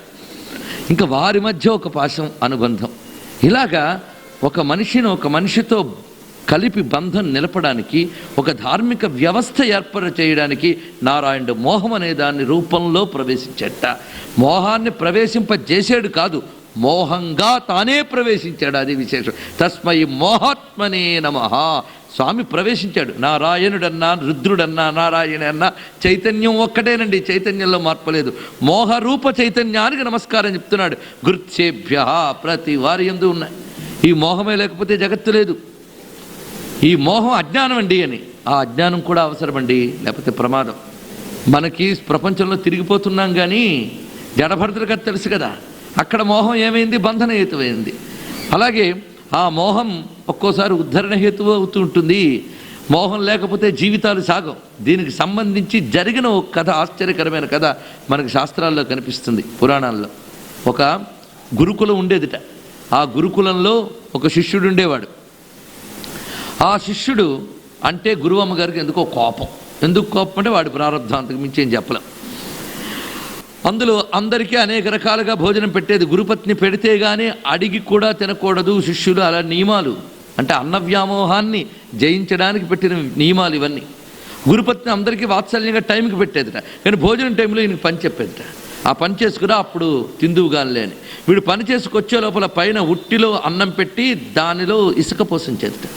ఇంకా వారి మధ్య ఒక పాశం అనుబంధం. ఇలాగా ఒక మనిషిని ఒక మనిషితో కలిపి బంధం నిలపడానికి, ఒక ధార్మిక వ్యవస్థ ఏర్పాటు చేయడానికి నారాయణుడు మోహం అనే దాని రూపంలో ప్రవేశించట. మోహాన్ని ప్రవేశింపజేసాడు కాదు, మోహంగా తానే ప్రవేశించాడు. అది విశేషం. తస్మై మోహాత్మనే నమః. స్వామి ప్రవేశించాడు. నారాయణుడన్నా రుద్రుడన్నా నారాయణ అన్నా చైతన్యం ఒక్కటేనండి, చైతన్యంలో మార్పలేదు. మోహరూప చైతన్యానికి నమస్కారం చెప్తున్నాడు. గుర్చేభ్య ప్రతి వారి యందు ఉన్నాయి. ఈ మోహమే లేకపోతే జగత్తు లేదు. ఈ మోహం అజ్ఞానం అండి అని. ఆ అజ్ఞానం కూడా అవసరమండి, లేకపోతే ప్రమాదం. మనకి ప్రపంచంలో తిరిగిపోతున్నాం కానీ జడభరతులకు అది తెలుసు కదా, అక్కడ మోహం ఏమైంది? బంధన హేతువైంది. అలాగే ఆ మోహం ఒక్కోసారి ఉద్ధరణ హేతువు అవుతూ ఉంటుంది. మోహం లేకపోతే జీవితాలు సాగం. దీనికి సంబంధించి జరిగిన ఒక కథ, ఆశ్చర్యకరమైన కథ మనకి శాస్త్రాల్లో కనిపిస్తుంది, పురాణాల్లో. ఒక గురుకులం ఉండేదిట. ఆ గురుకులంలో ఒక శిష్యుడు ఉండేవాడు. ఆ శిష్యుడు అంటే గురువమ్మ గారికి ఎందుకో కోపం. ఎందుకు కోపం అంటే వాడి ప్రారంభాంతకు మించి ఏం చెప్పలేం. అందులో అందరికీ అనేక రకాలుగా భోజనం పెట్టేది. గురుపత్ని పెడితే కానీ అడిగి కూడా తినకూడదు శిష్యులు, అలా నియమాలు. అంటే అన్న వ్యామోహాన్ని జయించడానికి పెట్టిన నియమాలు ఇవన్నీ. గురుపత్ని అందరికీ వాత్సల్యంగా టైంకి పెట్టేదిట, కానీ భోజనం టైంలో ఈయనకి పని చెప్పేదిట. ఆ పని చేసుకురా అప్పుడు తిందువుగాని లేని. వీడు పని చేసుకొచ్చే లోపల పైన ఉట్టిలో అన్నం పెట్టి దానిలో ఇసుక పోసించేదిట.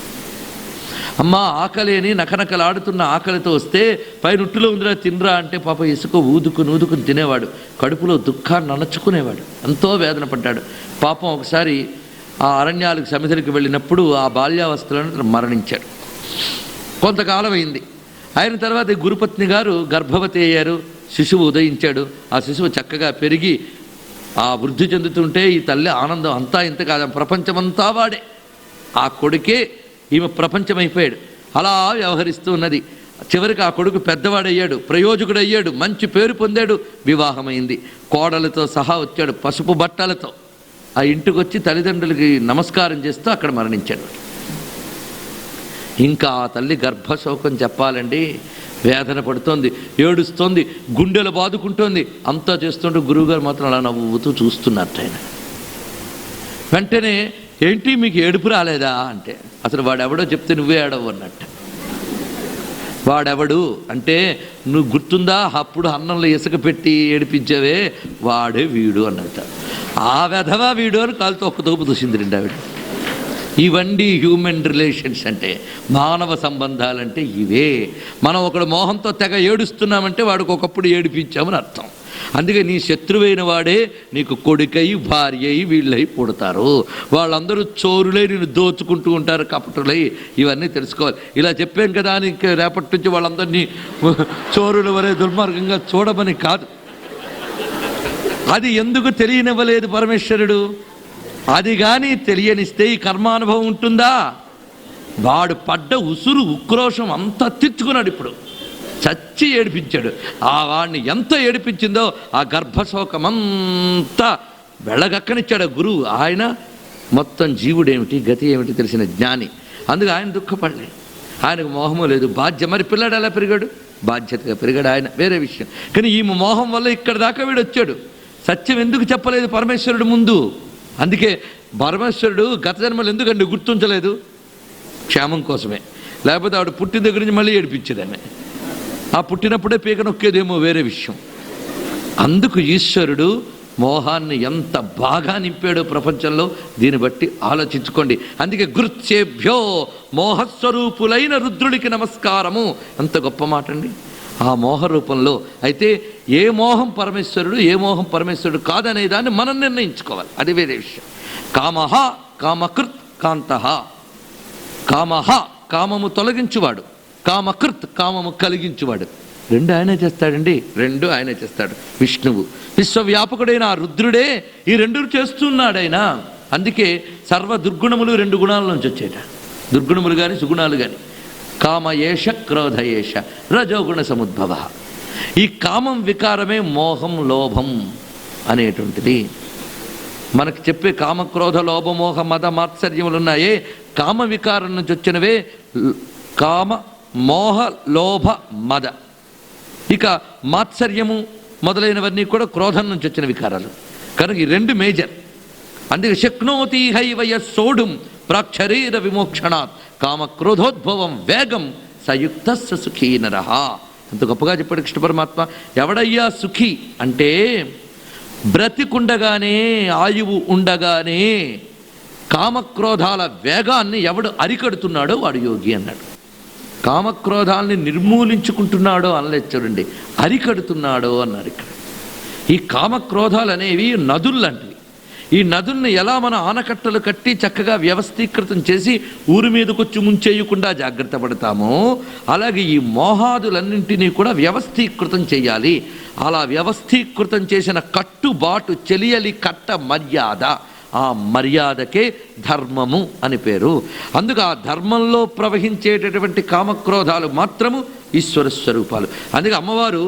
అమ్మ ఆకలేని నకనకలాడుతున్న ఆకలితో వస్తే పైన ఉట్టిలో ఉందిరా తినరా అంటే పాప ఇసుక ఊదుకుని తినేవాడు. కడుపులో దుఃఖాన్ని అణచుకునేవాడు. ఎంతో వేదన పడ్డాడు పాపం. ఒకసారి ఆ అరణ్యాలకు సమిధులకు వెళ్ళినప్పుడు ఆ బాల్యావస్థలను మరణించాడు. కొంతకాలం అయింది. అయిన తర్వాత గురుపత్ని గారు గర్భవతి అయ్యారు. శిశువు ఉదయించాడు. ఆ శిశువు చక్కగా పెరిగి ఆ వృద్ధి చెందుతుంటే ఈ తల్లి ఆనందం అంతా ఇంత కాదు, ప్రపంచమంతా వాడే. ఆ కొడుకే ఈమె ప్రపంచమైపోయాడు. అలా వ్యవహరిస్తూ ఉన్నది. చివరికి ఆ కొడుకు పెద్దవాడయ్యాడు, ప్రయోజకుడయ్యాడు, మంచి పేరు పొందాడు. వివాహమైంది. కోడలతో సహా వచ్చాడు, పసుపు బట్టలతో. ఆ ఇంటికి వచ్చి తల్లిదండ్రులకి నమస్కారం చేస్తూ అక్కడ మరణించాడు. ఇంకా ఆ తల్లి గర్భశోకం చెప్పాలండి, వేదన పడుతోంది, ఏడుస్తోంది, గుండెలు బాదుకుంటోంది. అంతా చేస్తుంటే గురువుగారు మాత్రం అలా నవ్వుతూ చూస్తున్నట్టు. ఆయన వెంటనే, ఏంటి మీకు ఏడుపు రాలేదా అంటే, అసలు వాడెవడో చెప్తే నువ్వే ఏడవు అన్నట్టు. వాడెవడు అంటే, నువ్వు గుర్తుందా అప్పుడు అన్నంలో ఇసుక పెట్టి ఏడిపించావే, వాడే వీడు అన్నట్ట. ఆ వెధవా వీడు అని కాలుతో ఒక్క తోపు దూసింది రండి ఆవిడ. ఇవండి హ్యూమన్ రిలేషన్స్ అంటే, మానవ సంబంధాలంటే ఇవే. మనం ఒకడు మోహంతో తెగ ఏడుస్తున్నామంటే వాడికి ఒకప్పుడు ఏడిపించామని అర్థం. అందుకే నీ శత్రువైన వాడే నీకు కొడుకై భార్య అయి వీళ్ళై పుడతారు. వాళ్ళందరూ చోరులై నేను దోచుకుంటూ ఉంటారు, కపటులై. ఇవన్నీ తెలుసుకోవాలి. ఇలా చెప్పాం కదా అని ఇంకా రేపటి నుంచి వాళ్ళందరినీ చోరుల వరే దుర్మార్గంగా చూడమని కాదు. అది ఎందుకు తెలియనివ్వలేదు పరమేశ్వరుడు? అది కానీ తెలియనిస్తే ఈ కర్మానుభవం ఉంటుందా? వాడు పడ్డ ఉసురు ఉక్రోషం అంతా తెచ్చుకున్నాడు. ఇప్పుడు చచ్చి ఏడిపించాడు. ఆ వాడిని ఎంత ఏడిపించిందో ఆ గర్భశోకమంతా వెళ్ళగక్కనిచ్చాడు గురువు. ఆయన మొత్తం జీవుడేమిటి గతి ఏమిటి తెలిసిన జ్ఞాని. అందుకు ఆయన దుఃఖపడలే. ఆయనకు మోహము లేదు. బాధ్యత. మరి పిల్లాడు ఎలా పెరిగాడు? బాధ్యతగా పెరిగాడు ఆయన, వేరే విషయం. కానీ ఈ మోహం వల్ల ఇక్కడ దాకా వీడు వచ్చాడు. సత్యం ఎందుకు చెప్పలేదు పరమేశ్వరుడు ముందు? అందుకే పరమేశ్వరుడు గత జన్మలు ఎందుకండి గుర్తుంచలేదు? క్షేమం కోసమే. లేకపోతే ఆవిడ పుట్టిన దగ్గర నుంచి మళ్ళీ ఏడిపించేదాన్ని. ఆ పుట్టినప్పుడే పీక నొక్కేదేమో, వేరే విషయం. అందుకు ఈశ్వరుడు మోహాన్ని ఎంత బాగా నింపాడో ప్రపంచంలో, దీన్ని బట్టి ఆలోచించుకోండి. అందుకే గురుచేభ్యో మోహస్వరూపులైన రుద్రుడికి నమస్కారము. ఎంత గొప్ప మాట అండి. ఆ మోహ రూపంలో అయితే ఏ మోహం పరమేశ్వరుడు, ఏ మోహం పరమేశ్వరుడు కాదనే దాన్ని మనం నిర్ణయించుకోవాలి. అది వేరే విషయం. కామహ కామకృత్ కాంతః. కామహ కామము తొలగించువాడు, కామకృత్ కామము కలిగించువాడు. రెండు ఆయనే చేస్తాడండి. రెండు ఆయనే చేస్తాడు. విష్ణువు విశ్వవ్యాపకుడైన ఆ రుద్రుడే ఈ రెండు చేస్తున్నాడు ఆయన. అందుకే సర్వ దుర్గుణములు రెండు గుణాల నుంచి వచ్చేట. దుర్గుణములు కానీ సుగుణాలు కానీ. కామయేష క్రోధయేష రజోగుణ సముద్భవ. ఈ కామం వికారమే మోహం లోభం అనేటువంటిది. మనకు చెప్పే కామక్రోధ లోభ మోహ మద మాత్సర్యములు ఉన్నాయే, కామ వికారం నుంచి వచ్చినవే కామ మోహ లోభ మద. ఇక మాత్సర్యము మొదలైనవన్నీ కూడా క్రోధం నుంచి వచ్చిన వికారాలు కనుక ఈ రెండు మేజర్. అందుకే శక్నోతి హైవయ సోఢుం ప్రాక్షరీర విమోక్షణాత్ కామక్రోధోద్భవం వేగం సయుక్త సుఖీ నరహ. అంత గొప్పగా చెప్పాడు కృష్ణ పరమాత్మ. ఎవడయ్యా సుఖీ అంటే, బ్రతికుండగానే ఆయువు ఉండగానే కామక్రోధాల వేగాన్ని ఎవడు అరికడుతున్నాడో వాడు యోగి అన్నాడు. కామక్రోధాలని నిర్మూలించుకుంటున్నాడో అనలేదు చూడండి, అరికడుతున్నాడో అన్నారు ఇక్కడ. ఈ కామక్రోధాలు అనేవి నదుల్లాంటివి. ఈ నదుల్ని ఎలా మన ఆనకట్టలు కట్టి చక్కగా వ్యవస్థీకృతం చేసి ఊరి మీదకొచ్చి ముంచేయకుండా జాగ్రత్త పడతామో, అలాగే ఈ మోహాదులన్నింటినీ కూడా వ్యవస్థీకృతం చేయాలి. అలా వ్యవస్థీకృతం చేసిన కట్టుబాటు చెలియలి కట్ట మర్యాద. ఆ మర్యాదకే ధర్మము అని పేరు. అందుకు ఆ ధర్మంలో ప్రవహించేటటువంటి కామక్రోధాలు మాత్రము ఈశ్వర స్వరూపాలు. అందుకే అమ్మవారు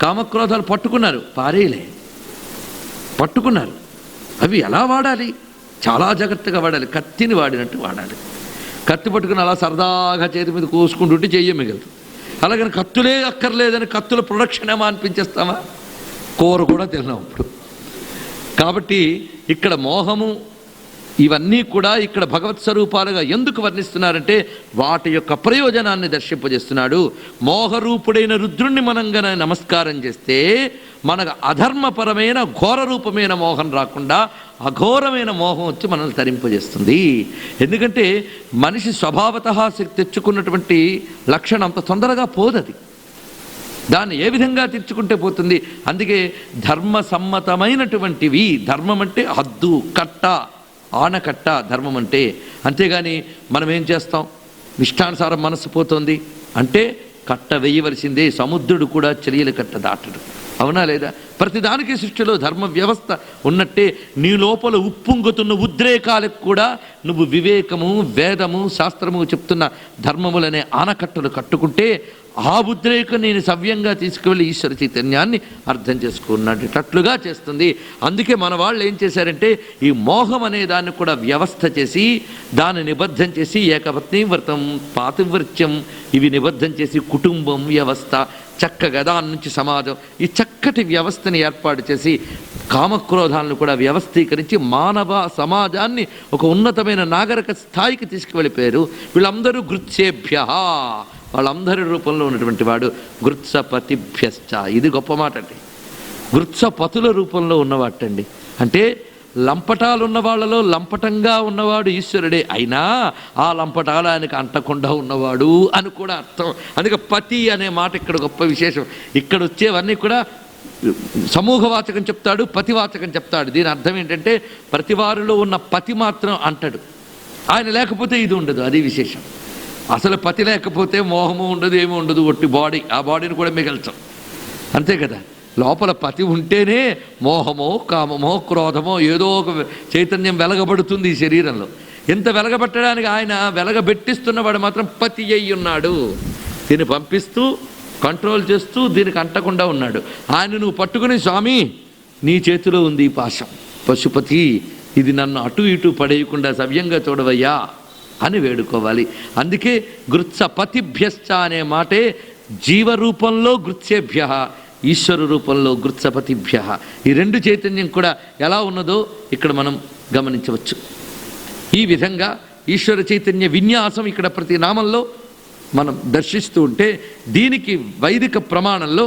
కామక్రోధాలు పట్టుకున్నారు, పారేయలే, పట్టుకున్నారు. అవి ఎలా వాడాలి? చాలా జాగ్రత్తగా వాడాలి. కత్తిని వాడినట్టు వాడాలి. కత్తి పట్టుకుని అలా సరదాగా చేతి మీద కోసుకుంటుంటే చెయ్య మిగలదు. అలాగని కత్తులే అక్కర్లేదని కత్తుల ప్రొడక్షన్ ఏమో అనిపించేస్తామా? కూర కూడా తిన్నాం ఇప్పుడు. కాబట్టి ఇక్కడ మోహము ఇవన్నీ కూడా ఇక్కడ భగవత్ స్వరూపాలుగా ఎందుకు వర్ణిస్తున్నారంటే వాటి యొక్క ప్రయోజనాన్ని దర్శింపజేస్తున్నాడు. మోహరూపుడైన రుద్రుణ్ణి మనం గన నమస్కారం చేస్తే మనకు అధర్మపరమైన ఘోర రూపమైన మోహం రాకుండా అఘోరమైన మోహం వచ్చి మనల్ని తరింపజేస్తుంది. ఎందుకంటే మనిషి స్వభావతః తెచ్చుకున్నటువంటి లక్షణం అంత తొందరగా పోదది. దాన్ని ఏ విధంగా తెచ్చుకుంటే పోతుంది? అందుకే ధర్మ సమ్మతమైనటువంటివి. ధర్మం అంటే హద్దు, కట్ట, ఆనకట్ట ధర్మం అంటే. అంతేగాని మనం ఏం చేస్తాం? ఇష్టానుసారం మనసు పోతుంది అంటే కట్ట వేయవలసిందే. సముద్రుడు కూడా చెలియల కట్ట దాటడు. అవునా లేదా? ప్రతిదానికి సృష్టిలో ధర్మ వ్యవస్థ ఉన్నట్టే నీ లోపల ఉప్పొంగుతున్న ఉద్రేకాలకు కూడా నువ్వు వివేకము, వేదము, శాస్త్రము చెప్తున్న ధర్మములనే ఆనకట్టలు కట్టుకుంటే ఆ ఉద్రేకం నేను సవ్యంగా తీసుకువెళ్ళి ఈశ్వర చైతన్యాన్ని అర్థం చేసుకున్నట్లుగా చేస్తుంది. అందుకే మన వాళ్ళు ఏం చేశారంటే ఈ మోహం అనే దాన్ని కూడా వ్యవస్థ చేసి దాన్ని నిబద్ధం చేసి ఏకపత్ని వ్రతం, పాతివ్రత్యం ఇవి నిబద్ధం చేసి కుటుంబం వ్యవస్థ చక్కగా దాని నుంచి సమాజం ఈ చక్కటి వ్యవస్థని ఏర్పాటు చేసి కామక్రోధాలను కూడా వ్యవస్థీకరించి మానవ సమాజాన్ని ఒక ఉన్నతమైన నాగరిక స్థాయికి తీసుకువెళ్ళిపోయారు. వీళ్ళందరూ గృత్సేభ్య, వాళ్ళందరి రూపంలో ఉన్నటువంటి వాడు గృత్సపతిభ్యశ్చ. ఇది గొప్ప మాట అండి. గృత్సపతుల రూపంలో ఉన్నవాటండి. అంటే లంపటాలు ఉన్న వాళ్ళలో లంపటంగా ఉన్నవాడు ఈశ్వరుడే, అయినా ఆ లంపటాలు ఆయనకు అంటకుండా ఉన్నవాడు అని కూడా అర్థం. అందుకే పతి అనే మాట ఇక్కడ గొప్ప విశేషం. ఇక్కడ వచ్చేవన్నీ కూడా సమూహవాచకం చెప్తాడు, పతివాచకం చెప్తాడు. దీని అర్థం ఏంటంటే ప్రతివారిలో ఉన్న పతి మాత్రం అంటాడు, ఆయన లేకపోతే ఇది ఉండదు. అది విశేషం. అసలు పతి లేకపోతే మోహము ఉండదు, ఏమి ఉండదు, ఒట్టి బాడీ. ఆ బాడీని కూడా మిగల్చాం, అంతే కదా. లోపల పతి ఉంటేనే మోహమో, కామమో, క్రోధమో ఏదో ఒక చైతన్యం వెలగబడుతుంది ఈ శరీరంలో. ఎంత వెలగబెట్టడానికి ఆయన వెలగబెట్టిస్తున్నవాడు మాత్రం పతి అయి ఉన్నాడు. దీన్ని పంపిస్తూ కంట్రోల్ చేస్తూ దీనికి అంటకుండా ఉన్నాడు. ఆయన నువ్వు పట్టుకుని, స్వామి నీ చేతిలో ఉంది ఈ పాశం, పశుపతి ఇది నన్ను అటు ఇటు పడేయకుండా సవ్యంగా చూడవయ్యా అని వేడుకోవాలి. అందుకే గృత్సపతిభ్యశ్చ అనే మాటే జీవరూపంలో గృత్సేభ్య, ఈశ్వర రూపంలో గృత్సపతిభ్య. ఈ రెండు చైతన్యం కూడా ఎలా ఉన్నదో ఇక్కడ మనం గమనించవచ్చు. ఈ విధంగా ఈశ్వర చైతన్య విన్యాసం ఇక్కడ ప్రతి నామంలో మనం దర్శిస్తూ ఉంటే దీనికి వైదిక ప్రమాణంలో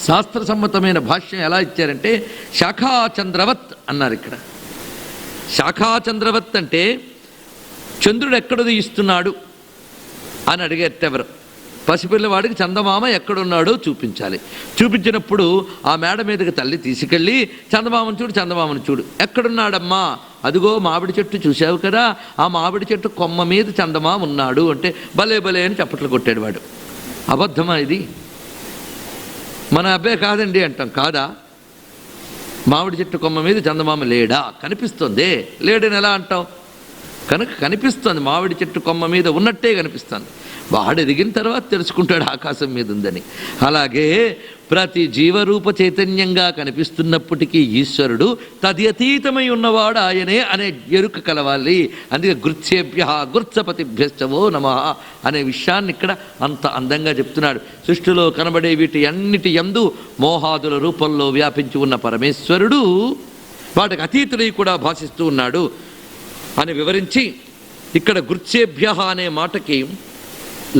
శాస్త్రసమ్మతమైన భాష్యం ఎలా ఇచ్చారంటే శాఖాచంద్రవత్ అన్నారు. ఇక్కడ శాఖాచంద్రవత్ అంటే చంద్రుడు ఎక్కడ ఉదయిస్తున్నాడు అని అడిగేటెవరు? పసిపిల్లవాడికి చందమామ ఎక్కడున్నాడో చూపించాలి. చూపించినప్పుడు ఆ మేడ మీదకి తల్లి తీసుకెళ్ళి చందమామను చూడు, చందమామను చూడు, ఎక్కడున్నాడమ్మా? అదిగో మామిడి చెట్టు చూసావు కదా, ఆ మామిడి చెట్టు కొమ్మ మీద చందమామ ఉన్నాడు అంటే భలే భలే అని చప్పట్లు కొట్టాడు వాడు. అబద్ధమా ఇది? మన అబ్బాయి కాదండి అంటాం, కాదా? మామిడి చెట్టు కొమ్మ మీద చందమామ లేడా? కనిపిస్తుంది. లేడని ఎలా అంటావు? కనుక కనిపిస్తుంది, మామిడి చెట్టు కొమ్మ మీద ఉన్నట్టే కనిపిస్తుంది. వాడు ఎదిగిన తర్వాత తెలుసుకుంటాడు ఆకాశం మీద ఉందని. అలాగే ప్రతి జీవరూప చైతన్యంగా కనిపిస్తున్నప్పటికీ ఈశ్వరుడు తద్యతీతమై ఉన్నవాడు ఆయనే అనే ఎరుక కలవాలి. అందుకే గృత్సేభ్య గృత్సపతిభ్యశ్చవో నమః అనే విషయాన్ని ఇక్కడ అంత అందంగా చెప్తున్నాడు. సృష్టిలో కనబడే వీటి అన్నిటి యందు మోహాదుల రూపంలో వ్యాపించి ఉన్న పరమేశ్వరుడు వాటికి అతీతులై కూడా భాషిస్తూ ఉన్నాడు అని వివరించి ఇక్కడ గృత్సేభ్య అనే మాటకి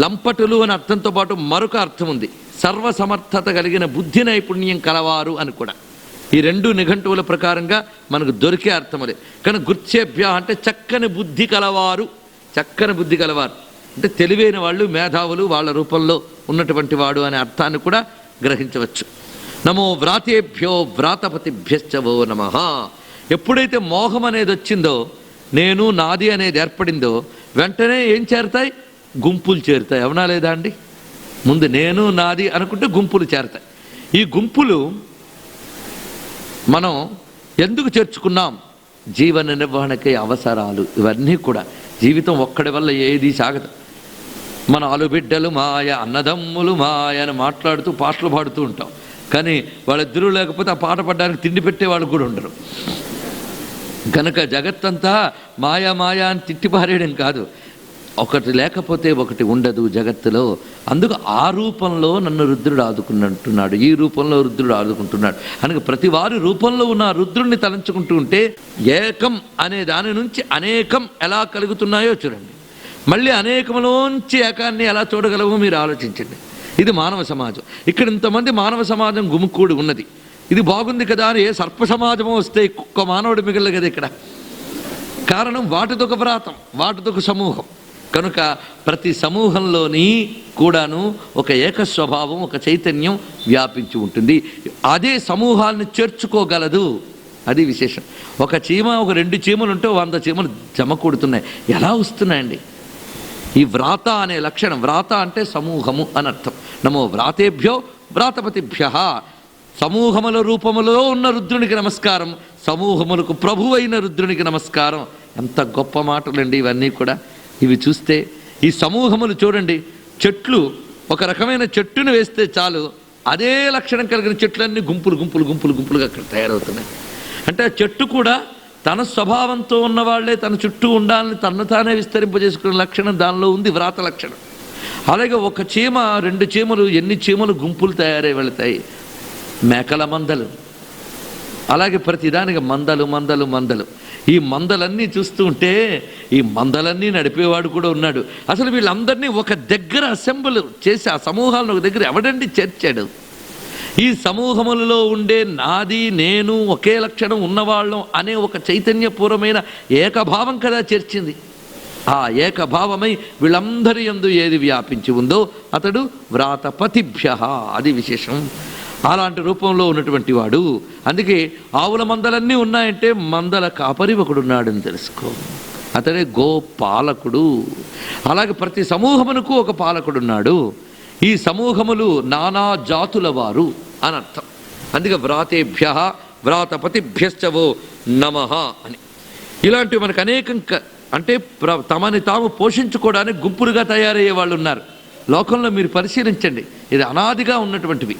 లంపటులు అనే అర్థంతో పాటు మరొక అర్థం ఉంది, సర్వసమర్థత కలిగిన బుద్ధి నైపుణ్యం కలవారు అని కూడా. ఈ రెండు నిఘంటువుల ప్రకారంగా మనకు దొరికే అర్థములే. కానీ గృత్సేభ్య అంటే చక్కని బుద్ధి కలవారు, చక్కని బుద్ధి కలవారు అంటే తెలివైన వాళ్ళు, మేధావులు, వాళ్ళ రూపంలో ఉన్నటువంటి వాడు అనే అర్థాన్ని కూడా గ్రహించవచ్చు. నమో వ్రాతేభ్యో వ్రాతపతిభ్యశ్చవో నమః. ఎప్పుడైతే మోహం అనేది వచ్చిందో, నేను నాది అనేది ఏర్పడిందో, వెంటనే ఏం చేరతాయి? గుంపులు చేరుతాయి. అవునా లేదా అండి? ముందు నేను నాది అనుకుంటే గుంపులు చేరతాయి. ఈ గుంపులు మనం ఎందుకు చేర్చుకున్నాం? జీవన నిర్వహణకి అవసరాలు. ఇవన్నీ కూడా జీవితం ఒక్కడి వల్ల ఏది సాగదు. మన ఆలుబిడ్డలు మాయ, అన్నదమ్ములు మాయ అని మాట్లాడుతూ పాటలు పాడుతూ ఉంటాం. కానీ వాళ్ళిద్దరూ లేకపోతే ఆ పాట పడడానికి తిండి పెట్టే వాళ్ళు కూడా ఉండరు. కనుక జగత్తంతా మాయా మాయా అని తిట్టిపారేయడం కాదు, ఒకటి లేకపోతే ఒకటి ఉండదు జగత్తులో. అందుకు ఆ రూపంలో నన్ను రుద్రుడు ఆదుకున్నట్టున్నాడు, ఈ రూపంలో రుద్రుడు ఆదుకుంటున్నాడు. అందుకు ప్రతి వారి రూపంలో ఉన్న రుద్రుడిని తలంచుకుంటూ ఉంటే ఏకం అనే దాని నుంచి అనేకం ఎలా కలుగుతున్నాయో చూడండి. మళ్ళీ అనేకంలోంచి ఏకాన్ని ఎలా చూడగలవో మీరు ఆలోచించండి. ఇది మానవ సమాజం. ఇక్కడ ఇంతమంది మానవ సమాజం గుమికూడి ఉన్నది. ఇది బాగుంది కదా అని ఏ సర్ప సమాజమో వస్తే ఒక్క మానవుడు మిగలదు కదా ఇక్కడ. కారణం వాటిదొక వ్రాతం, వాటిదొక సమూహం. కనుక ప్రతి సమూహంలోని కూడాను ఒక ఏకస్వభావం, ఒక చైతన్యం వ్యాపించి ఉంటుంది. అదే సమూహాలను చేర్చుకోగలదు. అది విశేషం. ఒక చీమ, ఒక 2 చీమలు ఉంటే 100 చీమలు జమకూడుతున్నాయి. ఎలా వస్తున్నాయండి? ఈ వ్రాత అనే లక్షణం. వ్రాత అంటే సమూహము అని అర్థం. నమో వ్రాతేభ్యో వ్రాతపతిభ్య. సమూహముల రూపములో ఉన్న రుద్రునికి నమస్కారం, సమూహములకు ప్రభువైన రుద్రునికి నమస్కారం. ఎంత గొప్ప మాటలండి ఇవన్నీ కూడా. ఇవి చూస్తే ఈ సమూహములు చూడండి, చెట్లు ఒక రకమైన చెట్టును వేస్తే చాలు అదే లక్షణం కలిగిన చెట్లన్నీ గుంపులు గుంపులు గుంపులు గుంపులుగా అక్కడ తయారవుతున్నాయి. అంటే ఆ చెట్టు కూడా తన స్వభావంతో ఉన్నవాళ్లే తన చుట్టూ ఉండాలని తను తానే విస్తరింపజేసుకునే లక్షణం దానిలో ఉంది, వ్రాత లక్షణం. అలాగే ఒక చీమ, 2 చీమలు, ఎన్ని చీమలు గుంపులు తయారై వెళతాయి. మేకల మందలు, అలాగే ప్రతిదానికి మందలు మందలు మందలు. ఈ మందలన్నీ చూస్తూ ఉంటే ఈ మందలన్నీ నడిపేవాడు కూడా ఉన్నాడు. అసలు వీళ్ళందరినీ ఒక దగ్గర అసెంబ్ల్ చేసి ఆ సమూహాలను ఒక దగ్గర ఎవడండి చేర్చాడు? ఈ సమూహములలో ఉండే నాది నేను ఒకే లక్షణం ఉన్నవాళ్ళం అనే ఒక చైతన్యపూర్వమైన ఏకభావం కదా చేర్చింది. ఆ ఏకభావమై వీళ్ళందరి యందు ఏది వ్యాపించి ఉందో అతడు వ్రాతపతిభ్య, అది విశేషం. అలాంటి రూపంలో ఉన్నటువంటి వాడు. అందుకే ఆవుల మందలన్నీ ఉన్నాయంటే మందల కాపరి ఒకడున్నాడని తెలుసుకో, అతడే గోపాలకుడు. అలాగే ప్రతి సమూహమునకు ఒక పాలకుడున్నాడు. ఈ సమూహములు నానా జాతుల వారు అని అర్థం. అందుకే వ్రాతేభ్య వ్రాతపతిభ్యశ్చవో నమః అని. ఇలాంటివి మనకు అనేకం అంటే తమని తాము పోషించుకోవడానికి గుంపులుగా తయారయ్యే వాళ్ళు ఉన్నారు లోకంలో. మీరు పరిశీలించండి, ఇది అనాదిగా ఉన్నటువంటివి.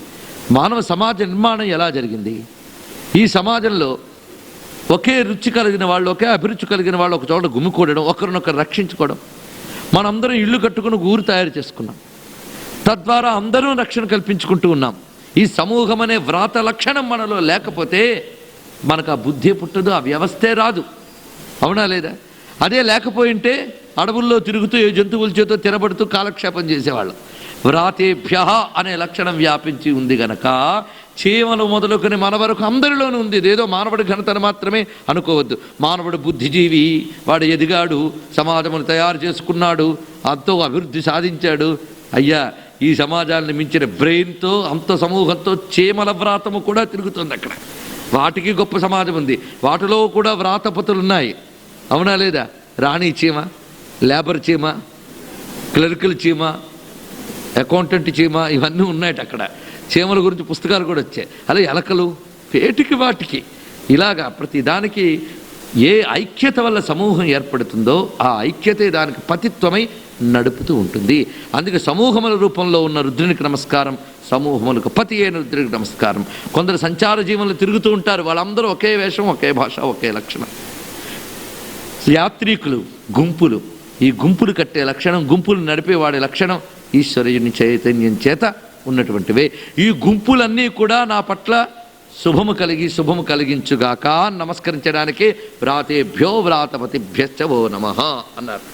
మానవ సమాజ నిర్మాణం ఎలా జరిగింది? ఈ సమాజంలో ఒకే రుచి కలిగిన వాళ్ళు, ఒకే అభిరుచి కలిగిన వాళ్ళు ఒక చోట గుమికూడడం, ఒకరినొకరు రక్షించుకోవడం. మనందరం ఇల్లు కట్టుకుని ఊరు తయారు చేసుకున్నాం, తద్వారా అందరూ రక్షణ కల్పించుకుంటూ ఉన్నాం. ఈ సమూహం అనే వ్రాత లక్షణం మనలో లేకపోతే మనకు ఆ బుద్ధి పుట్టదు, ఆ వ్యవస్థే రాదు. అవునా లేదా? అదే లేకపోయింటే అడవుల్లో తిరుగుతూ ఏ జంతువుల చేతో తినబడుతూ కాలక్షేపం చేసేవాళ్ళం. వ్రాతేభ్య అనే లక్షణం వ్యాపించి ఉంది గనక చీమలు మొదలుకొని మన వరకు అందరిలోనూ ఉంది. ఇదేదో మానవుడి ఘనతను మాత్రమే అనుకోవద్దు. మానవుడు బుద్ధిజీవి, వాడు ఎదిగాడు, సమాజమును తయారు చేసుకున్నాడు, అంతో అభివృద్ధి సాధించాడు. అయ్యా, ఈ సమాజాన్ని మించిన బ్రెయిన్తో అంత సమూహంతో చీమల వ్రాతము కూడా తిరుగుతుంది అక్కడ. వాటికి గొప్ప సమాజం ఉంది, వాటిలో కూడా వ్రాతపతులు ఉన్నాయి. అవునా లేదా? రాణి చీమ, లేబర్ చీమ, క్లరికల్ చీమ, అకౌంటెంట్ చీమ, ఇవన్నీ ఉన్నాయట అక్కడ. చీమల గురించి పుస్తకాలు కూడా వచ్చాయి. అలా ఎలకలు, పేటికి వాటికి ఇలాగా ప్రతి దానికి ఏ ఐక్యత వల్ల సమూహం ఏర్పడుతుందో ఆ ఐక్యతే దానికి పతిత్వమై నడుపుతూ ఉంటుంది. అందుకే సమూహముల రూపంలో ఉన్న రుద్రునికి నమస్కారం, సమూహములకు పతి అయిన రుద్రునికి నమస్కారం. కొందరు సంచార జీవనలు తిరుగుతూ ఉంటారు, వాళ్ళందరూ ఒకే వేషం, ఒకే భాష, ఒకే లక్షణం. యాత్రికులు, గుంపులు, ఈ గుంపులు కట్టే లక్షణం, గుంపులు నడిపేవాడే లక్షణం ఈశ్వరుని చైతన్యం చేత ఉన్నటువంటివే. ఈ గుంపులన్నీ కూడా నా పట్ల శుభము కలిగించుగాక నమస్కరించడానికి వ్రాతేభ్యో వ్రాతపతిభ్యశ్చవో నమః అన్నారు.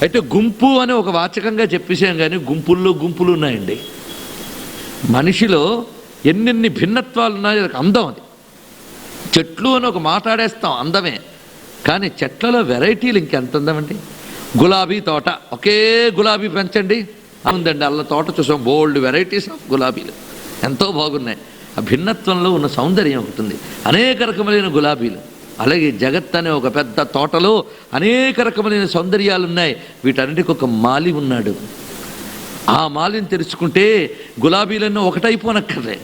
అయితే గుంపు అని ఒక వాచకంగా చెప్పేసాం, కానీ గుంపుల్లో గుంపులు ఉన్నాయండి. మనిషిలో ఎన్నెన్ని భిన్నత్వాలు ఉన్నాయో అందం. అది చెట్లు అని ఒక మాట్లాడేస్తాం, అందమే. కానీ చెట్లలో వెరైటీలు ఇంకెంత ఉందామండి. గులాబీ తోట, ఒకే గులాబీ పెంచండి ఉందండి. అల్ల తోట చూసాం, బోల్డ్ వెరైటీస్ ఆఫ్ గులాబీలు ఎంతో బాగున్నాయి. ఆ భిన్నత్వంలో ఉన్న సౌందర్యం ఒకటి ఉంది, అనేక రకములైన గులాబీలు. అలాగే జగత్ అనే ఒక పెద్ద తోటలో అనేక రకములైన సౌందర్యాలు ఉన్నాయి. వీటన్నిటికి ఒక మాలి ఉన్నాడు. ఆ మాలిని తెరుచుకుంటే గులాబీలన్నీ ఒకటైపోనక్కర్లే,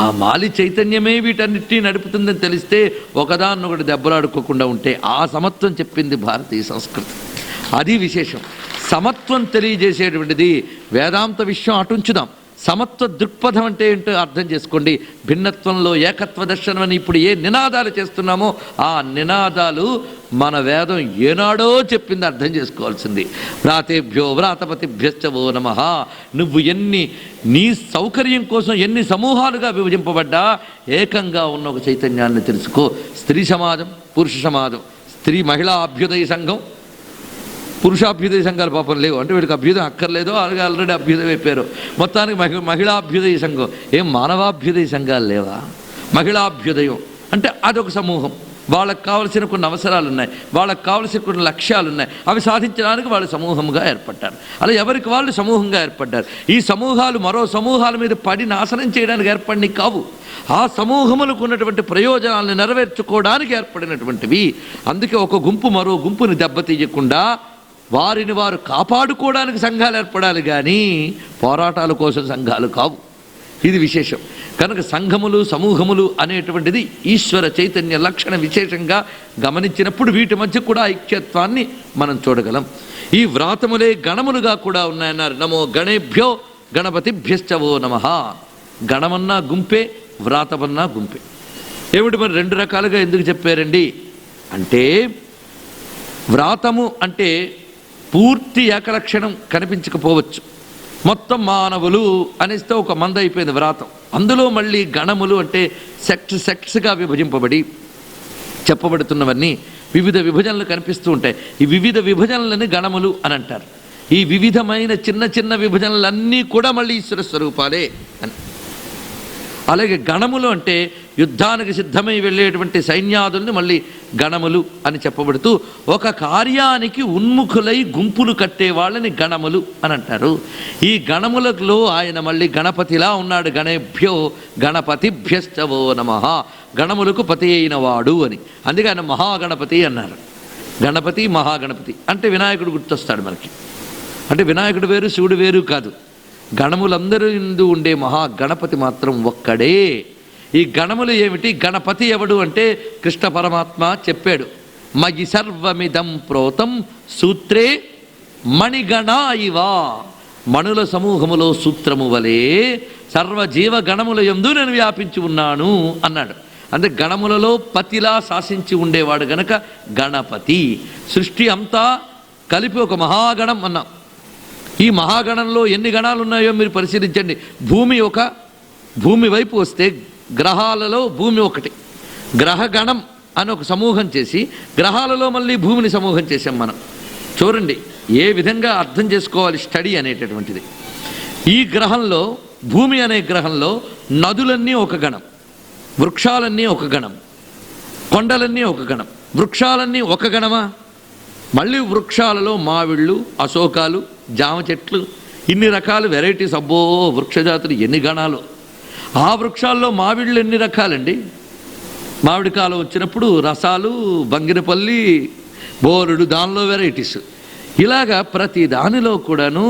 ఆ మాలి చైతన్యమే వీటన్నిటినీ నడుపుతుందని తెలిస్తే ఒకదాన్నొకటి దెబ్బలాడుకోకుండా ఉంటే ఆ సమత్వం చెప్పింది భారతీయ సంస్కృతి. అది విశేషం. సమత్వం తెలియజేసేటువంటిది వేదాంత విషయం అటుంచుదాం. సమత్వ దృక్పథం అంటే ఏంటో అర్థం చేసుకోండి. భిన్నత్వంలో ఏకత్వ దర్శనం అని ఇప్పుడు ఏ నినాదాలు చేస్తున్నామో ఆ నినాదాలు మన వేదం ఏనాడో చెప్పింది, అర్థం చేసుకోవాల్సింది. వ్రాతేభ్యో వ్రాతపతిభ్యశ్చవో నమః. నువ్వు నీ సౌకర్యం కోసం ఎన్ని సమూహాలుగా విభజింపబడ్డా ఏకంగా ఉన్న ఒక చైతన్యాన్ని తెలుసుకో. స్త్రీ సమాజం, పురుష సమాజం, స్త్రీ మహిళా అభ్యుదయ సంఘం, పురుషాభ్యుదయ సంఘాలు పాపం లేవు అంటే వీడికి అభ్యుదయం అక్కర్లేదు, అలాగే ఆల్రెడీ అభ్యుదయం అయిపోయారు. మొత్తానికి మహిళా అభ్యుదయ సంఘం. ఏం మానవాభ్యుదయ సంఘాలు లేవా? మహిళాభ్యుదయం అంటే అదొక సమూహం. వాళ్ళకు కావలసిన కొన్ని అవసరాలు ఉన్నాయి, వాళ్ళకు కావలసిన కొన్ని లక్ష్యాలు ఉన్నాయి, అవి సాధించడానికి వాళ్ళు సమూహంగా ఏర్పడ్డారు. అలా ఎవరికి వాళ్ళు సమూహంగా ఏర్పడ్డారు. ఈ సమూహాలు మరో సమూహాల మీద పడి నాశనం చేయడానికి ఏర్పడినవి కావు, ఆ సమూహములకు ఉన్నటువంటి ప్రయోజనాలను నెరవేర్చుకోవడానికి ఏర్పడినటువంటివి. అందుకే ఒక గుంపు మరో గుంపుని దెబ్బతీయకుండా వారిని వారు కాపాడుకోవడానికి సంఘాలు ఏర్పడాలి, కానీ పోరాటాల కోసం సంఘాలు కావు. ఇది విశేషం. కనుక సంఘములు సమూహములు అనేటువంటిది ఈశ్వర చైతన్య లక్షణ విశేషంగా గమనించినప్పుడు వీటి మధ్య కూడా ఐక్యత్వాన్ని మనం చూడగలం. ఈ వ్రాతములే గణములుగా కూడా ఉన్నాయన్నారు. నమో గణేభ్యో గణపతిభ్యశ్చవో నమః. గణమన్నా గుంపే, వ్రాతమన్నా గుంపే. ఏమిటి మరి రెండు రకాలుగా ఎందుకు చెప్పారండి అంటే, వ్రాతము అంటే పూర్తి ఏకలక్షణం కనిపించకపోవచ్చు. మొత్తం మానవులు అనేస్తే ఒక మంద అయిపోయింది వ్రాతం. అందులో మళ్ళీ గణములు అంటే సెక్ట్స్గా విభజింపబడి చెప్పబడుతున్నవన్నీ వివిధ విభజనలు కనిపిస్తూ ఉంటాయి. ఈ వివిధ విభజనలని గణములు అని అంటారు. ఈ వివిధమైన చిన్న చిన్న విభజనలన్నీ కూడా మళ్ళీ ఈశ్వర స్వరూపాలే అని. అలాగే గణములు అంటే యుద్ధానికి సిద్ధమై వెళ్ళేటువంటి సైన్యాదుల్ని మళ్ళీ గణములు అని చెప్పబడుతూ, ఒక కార్యానికి ఉన్ముఖులై గుంపులు కట్టే వాళ్ళని గణములు అని అంటారు. ఈ గణములలో ఆయన మళ్ళీ గణపతిలా ఉన్నాడు. గణేభ్యో గణపతిభ్యశ్చవో నమః. గణములకు పతి అయిన వాడు అని. అందుకే ఆయన మహాగణపతి అన్నారు. గణపతి మహాగణపతి అంటే వినాయకుడు గుర్తొస్తాడు మనకి. అంటే వినాయకుడు వేరు, శివుడు వేరు కాదు. గణములందరూ ఇందు ఉండే మహాగణపతి మాత్రం ఒక్కడే. ఈ గణములు ఏమిటి, గణపతి ఎవడు అంటే కృష్ణ పరమాత్మ చెప్పాడు. మయి సర్వమిదం ప్రోతం సూత్రే మణిగణా ఇవా. మణుల సమూహములో సూత్రము వలె సర్వజీవ గణముల యందు నేను వ్యాపించి ఉన్నాను అన్నాడు. అంటే గణములలో పతిలా శాసించి ఉండేవాడు గనక గణపతి. సృష్టి అంతా కలిపి ఒక మహాగణం అన్నాం. ఈ మహాగణంలో ఎన్ని గణాలు ఉన్నాయో మీరు పరిశీలించండి. భూమి వైపు వస్తే గ్రహాలలో భూమి ఒకటి. గ్రహగణం అని ఒక సమూహం చేసి గ్రహాలలో మళ్ళీ భూమిని సమూహం చేసాం మనం. చూడండి ఏ విధంగా అర్థం చేసుకోవాలి స్టడీ అనేటటువంటిది. ఈ గ్రహంలో, భూమి అనే గ్రహంలో నదులన్నీ ఒక గణం, వృక్షాలన్నీ ఒక గణం, కొండలన్నీ ఒక గణం. వృక్షాలన్నీ ఒక గణమా? మళ్ళీ వృక్షాలలో మావిళ్ళు, అశోకాలు, జామ చెట్లు, ఇన్ని రకాల వెరైటీస్. అబ్బో వృక్షజాతులు ఎన్ని గణాలు. ఆ వృక్షాల్లో మావిళ్ళు ఎన్ని రకాలండి. మామిడి కాలం వచ్చినప్పుడు రసాలు, బంగినపల్లి, బోరుడు, దానిలో వెరైటీస్. ఇలాగా ప్రతి దానిలో కూడాను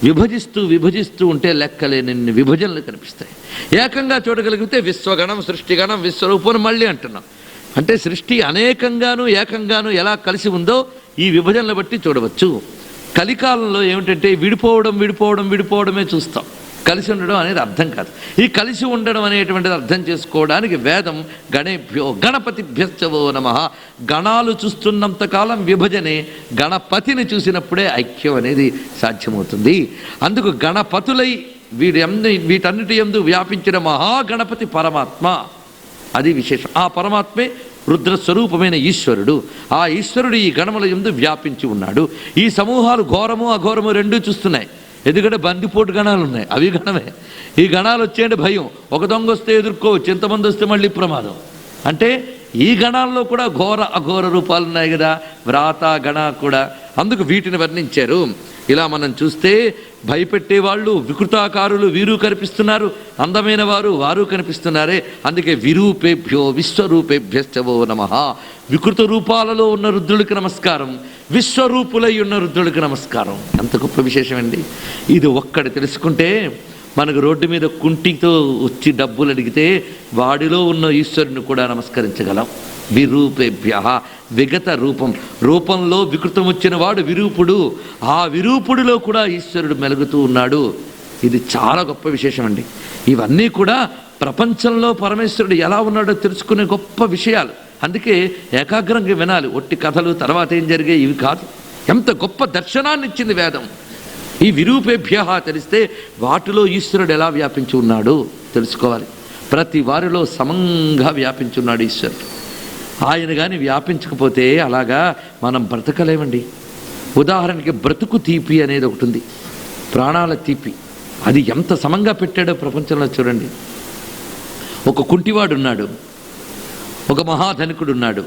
విభజిస్తూ ఉంటే లెక్కలేని విభజనలు కనిపిస్తాయి. ఏకంగా చూడగలిగితే విశ్వగణం, సృష్టిగణం, విశ్వరూపం మళ్ళీ అంటున్నాం. అంటే సృష్టి అనేకంగాను ఏకంగాను ఎలా కలిసి ఉందో ఈ విభజనలు బట్టి చూడవచ్చు. కలికాలంలో ఏమిటంటే విడిపోవడమే చూస్తాం. కలిసి ఉండడం అనేది అర్థం కాదు. ఈ కలిసి ఉండడం అనేటువంటిది అర్థం చేసుకోవడానికి వేదం గణేభ్యో గణపతిభ్యశ్చవో నమః. గణాలు చూస్తున్నంతకాలం విభజనే, గణపతిని చూసినప్పుడే ఐక్యం అనేది సాధ్యమవుతుంది. అందుకు గణపతులై వీటన్నిటి యందు వ్యాపించిన మహాగణపతి పరమాత్మ. అది విశేషం. ఆ పరమాత్మే రుద్రస్వరూపమైన ఈశ్వరుడు. ఆ ఈశ్వరుడు ఈ గణముల యందు వ్యాపించి ఉన్నాడు. ఈ సమూహాలు ఘోరము అఘోరము రెండూ చూస్తున్నాయి. ఎందుకంటే బందిపోటు గణాలు ఉన్నాయి, అవి గణమే. ఈ గణాలు వచ్చేయండి భయం. ఒక దొంగ వస్తే ఎదుర్కోవచ్చు, ఎంతమంది వస్తే మళ్ళీ ప్రమాదం. అంటే ఈ గణాల్లో కూడా ఘోర అఘోర రూపాలు ఉన్నాయి కదా, వ్రాత గణ కూడా. అందుకు వీటిని వర్ణించారు. ఇలా మనం చూస్తే భయపెట్టేవాళ్ళు వికృతాకారులు వీరు కనిపిస్తున్నారు, అందమైన వారు కనిపిస్తున్నారే. అందుకే విరూపేభ్యో విశ్వరూపేభ్యశ్చవో నమః. వికృత రూపాలలో ఉన్న రుద్రుడికి నమస్కారం, విశ్వరూపులై ఉన్న రుద్రుడికి నమస్కారం. ఎంత గొప్ప విశేషమండి. ఇది ఒక్కటి తెలుసుకుంటే మనకు రోడ్డు మీద కుంటితో వచ్చి డబ్బులు అడిగితే వాడిలో ఉన్న ఈశ్వరుని కూడా నమస్కరించగలం. విరూపేభ్య, విగత రూపంలో వికృతం వచ్చిన వాడు విరూపుడు. ఆ విరూపుడిలో కూడా ఈశ్వరుడు మెలుగుతూ ఉన్నాడు. ఇది చాలా గొప్ప విశేషం అండి. ఇవన్నీ కూడా ప్రపంచంలో పరమేశ్వరుడు ఎలా ఉన్నాడో తెలుసుకునే గొప్ప విషయాలు. అందుకే ఏకాగ్రంగా వినాలి. ఒట్టి కథలు తర్వాత ఏం జరిగాయి ఇవి కాదు. ఎంత గొప్ప దర్శనాన్ని ఇచ్చింది వేదం. ఈ విరూపేభ్య తెలిస్తే వాటిలో ఈశ్వరుడు ఎలా వ్యాపించి ఉన్నాడు తెలుసుకోవాలి. ప్రతి వారిలో సమంగా వ్యాపించి ఉన్నాడు ఈశ్వరుడు. ఆయన కానీ వ్యాపించకపోతే అలాగా మనం బ్రతకలేమండి. ఉదాహరణకి బ్రతుకు తీపి అనేది ఒకటి ఉంది, ప్రాణాల తీపి. అది ఎంత సమంగా పెట్టాడో ప్రపంచంలో చూడండి. ఒక కుంటివాడున్నాడు, ఒక మహాధనికుడున్నాడు,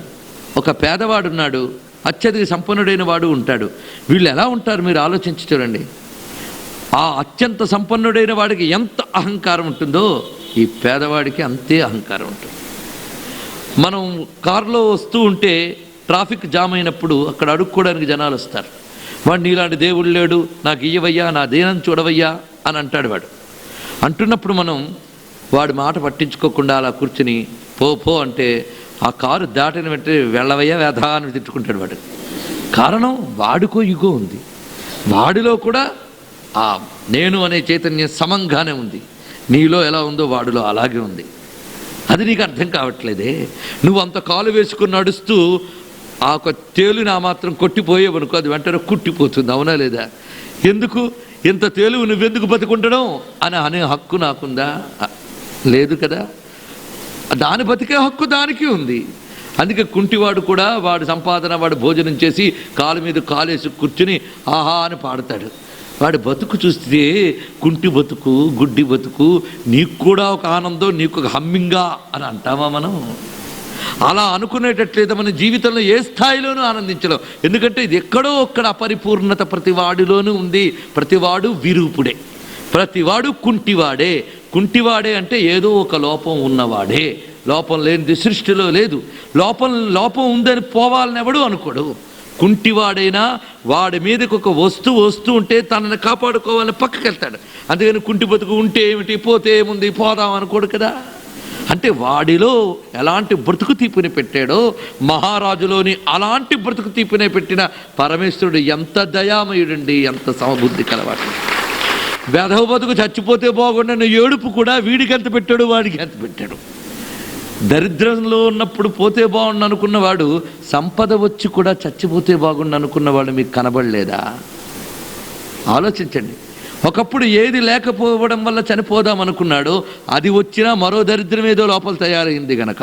ఒక పేదవాడున్నాడు, అత్యధిక సంపన్నుడైన వాడు ఉంటాడు. వీళ్ళు ఎలా ఉంటారు మీరు ఆలోచించి చూడండి. ఆ అత్యంత సంపన్నుడైన వాడికి ఎంత అహంకారం ఉంటుందో ఈ పేదవాడికి అంతే అహంకారం ఉంటుంది. మనం కారులో వస్తూ ఉంటే ట్రాఫిక్ జామ్ అయినప్పుడు అక్కడ అడుక్కోవడానికి జనాలు వస్తారు. వాడు నీలాంటి దేవుడు లేడు, నాకు ఇయ్యవయ్యా, నా దేనం చూడవయ్యా అని అంటాడు వాడు. అంటున్నప్పుడు మనం వాడి మాట పట్టించుకోకుండా అలా కూర్చుని పో అంటే ఆ కారు దాటిన వెంటనే వెళ్ళవయ్యా వ్యధా అని తిట్టుకుంటాడు వాడు. కారణం వాడికో ఇగో ఉంది, వాడిలో కూడా ఆ నేను అనే చైతన్యం సమంగానే ఉంది. నీలో ఎలా ఉందో వాడిలో అలాగే ఉంది. అది నీకు అర్థం కావట్లేదే. నువ్వు అంత కాలు వేసుకుని నడుస్తూ ఆ ఒక తేలుని ఆ మాత్రం కొట్టిపోయేవనుకో, అది వెంటనే కుట్టిపోతుంది, అవునా లేదా? ఎందుకు ఇంత తేలువు నువ్వెందుకు బతుకుంటడం అనే హక్కు నాకుందా? లేదు కదా. దాని బతికే హక్కు దానికి ఉంది. అందుకే కుంటివాడు కూడా వాడు సంపాదన, వాడు భోజనం చేసి కాలు మీద కాలేసి కూర్చుని ఆహా అని పాడతాడు. వాడి బతుకు చూస్తే కుంటి బతుకు, గుడ్డి బతుకు, నీకు కూడా ఒక ఆనందం, నీకు ఒక హమ్మింగా అని అంటామా మనం? అలా అనుకునేటట్లయితే మన జీవితంలో ఏ స్థాయిలోనూ ఆనందించలేం. ఎందుకంటే ఇది ఎక్కడో ఒక్కడ అపరిపూర్ణత ప్రతివాడిలోనూ ఉంది. ప్రతివాడు విరూపుడే, ప్రతివాడు కుంటివాడే. కుంటివాడే అంటే ఏదో ఒక లోపం ఉన్నవాడే. లోపం లేనిది సృష్టిలో లేదు. లోపం ఉందని పోవాలని ఎవడు అనుకోడు. కుంటివాడైనా వాడి మీదకి ఒక వస్తువు వస్తూ ఉంటే తనని కాపాడుకోవాలని పక్కకి వెళ్తాడు. అందుకని కుంటి బతుకు ఉంటే ఏమిటి, పోతే ఏముంది, పోదాం అనుకోడు కదా. అంటే వాడిలో ఎలాంటి బ్రతుకు తీపిని పెట్టాడో, మహారాజులోని అలాంటి బ్రతుకు తీపినే పెట్టిన పరమేశ్వరుడు ఎంత దయామయుడండి, ఎంత సమబుద్ధి కలవాడు. వెధవ బతుకు చచ్చిపోతే బాగుండని ఏడుపు కూడా వీడికి ఎంత పెట్టాడు, వాడికి ఎంత పెట్టాడు. దరిద్రంలో ఉన్నప్పుడు పోతే బాగుండు అనుకున్నవాడు సంపద వచ్చి కూడా చచ్చిపోతే బాగుండు అనుకున్నవాడు మీకు కనబడలేదా? ఆలోచించండి. ఒకప్పుడు ఏది లేకపోవడం వల్ల చనిపోదాం అనుకున్నాడో అది వచ్చినా మరో దరిద్రం ఏదో లోపల తయారైంది గనక,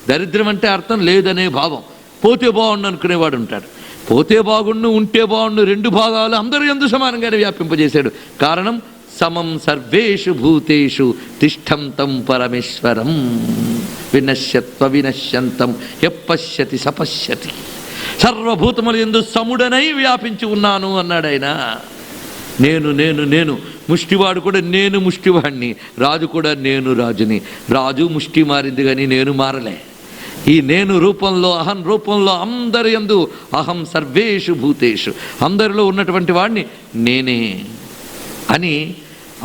దరిద్రం అంటే అర్థం లేదనే భావం. పోతే బాగుండు అనుకునేవాడు ఉంటాడు. పోతే బాగుండు, ఉంటే బాగుండు, రెండు భాగాలు అందరూ ఎందు సమానంగానే వ్యాపింపజేశాడు. కారణం సమం సర్వేషు భూతేషు తిష్టంతం పరమేశ్వరం వినశ్యత్వ వినశ్యంతం యప్పశ్యతి సపశ్యతి. సర్వభూతములు ఎందు సముడనై వ్యాపించి ఉన్నాను అన్నాడు ఆయన. నేను నేను నేను ముష్టివాడు కూడా నేను ముష్టివాడిని, రాజు కూడా నేను రాజుని. రాజు ముష్టి మారింది కానీ నేను మారలే. ఈ నేను రూపంలో, అహం రూపంలో అందరి యందు అహం సర్వేషు భూతేషు, అందరిలో ఉన్నటువంటి వాడిని నేనే అని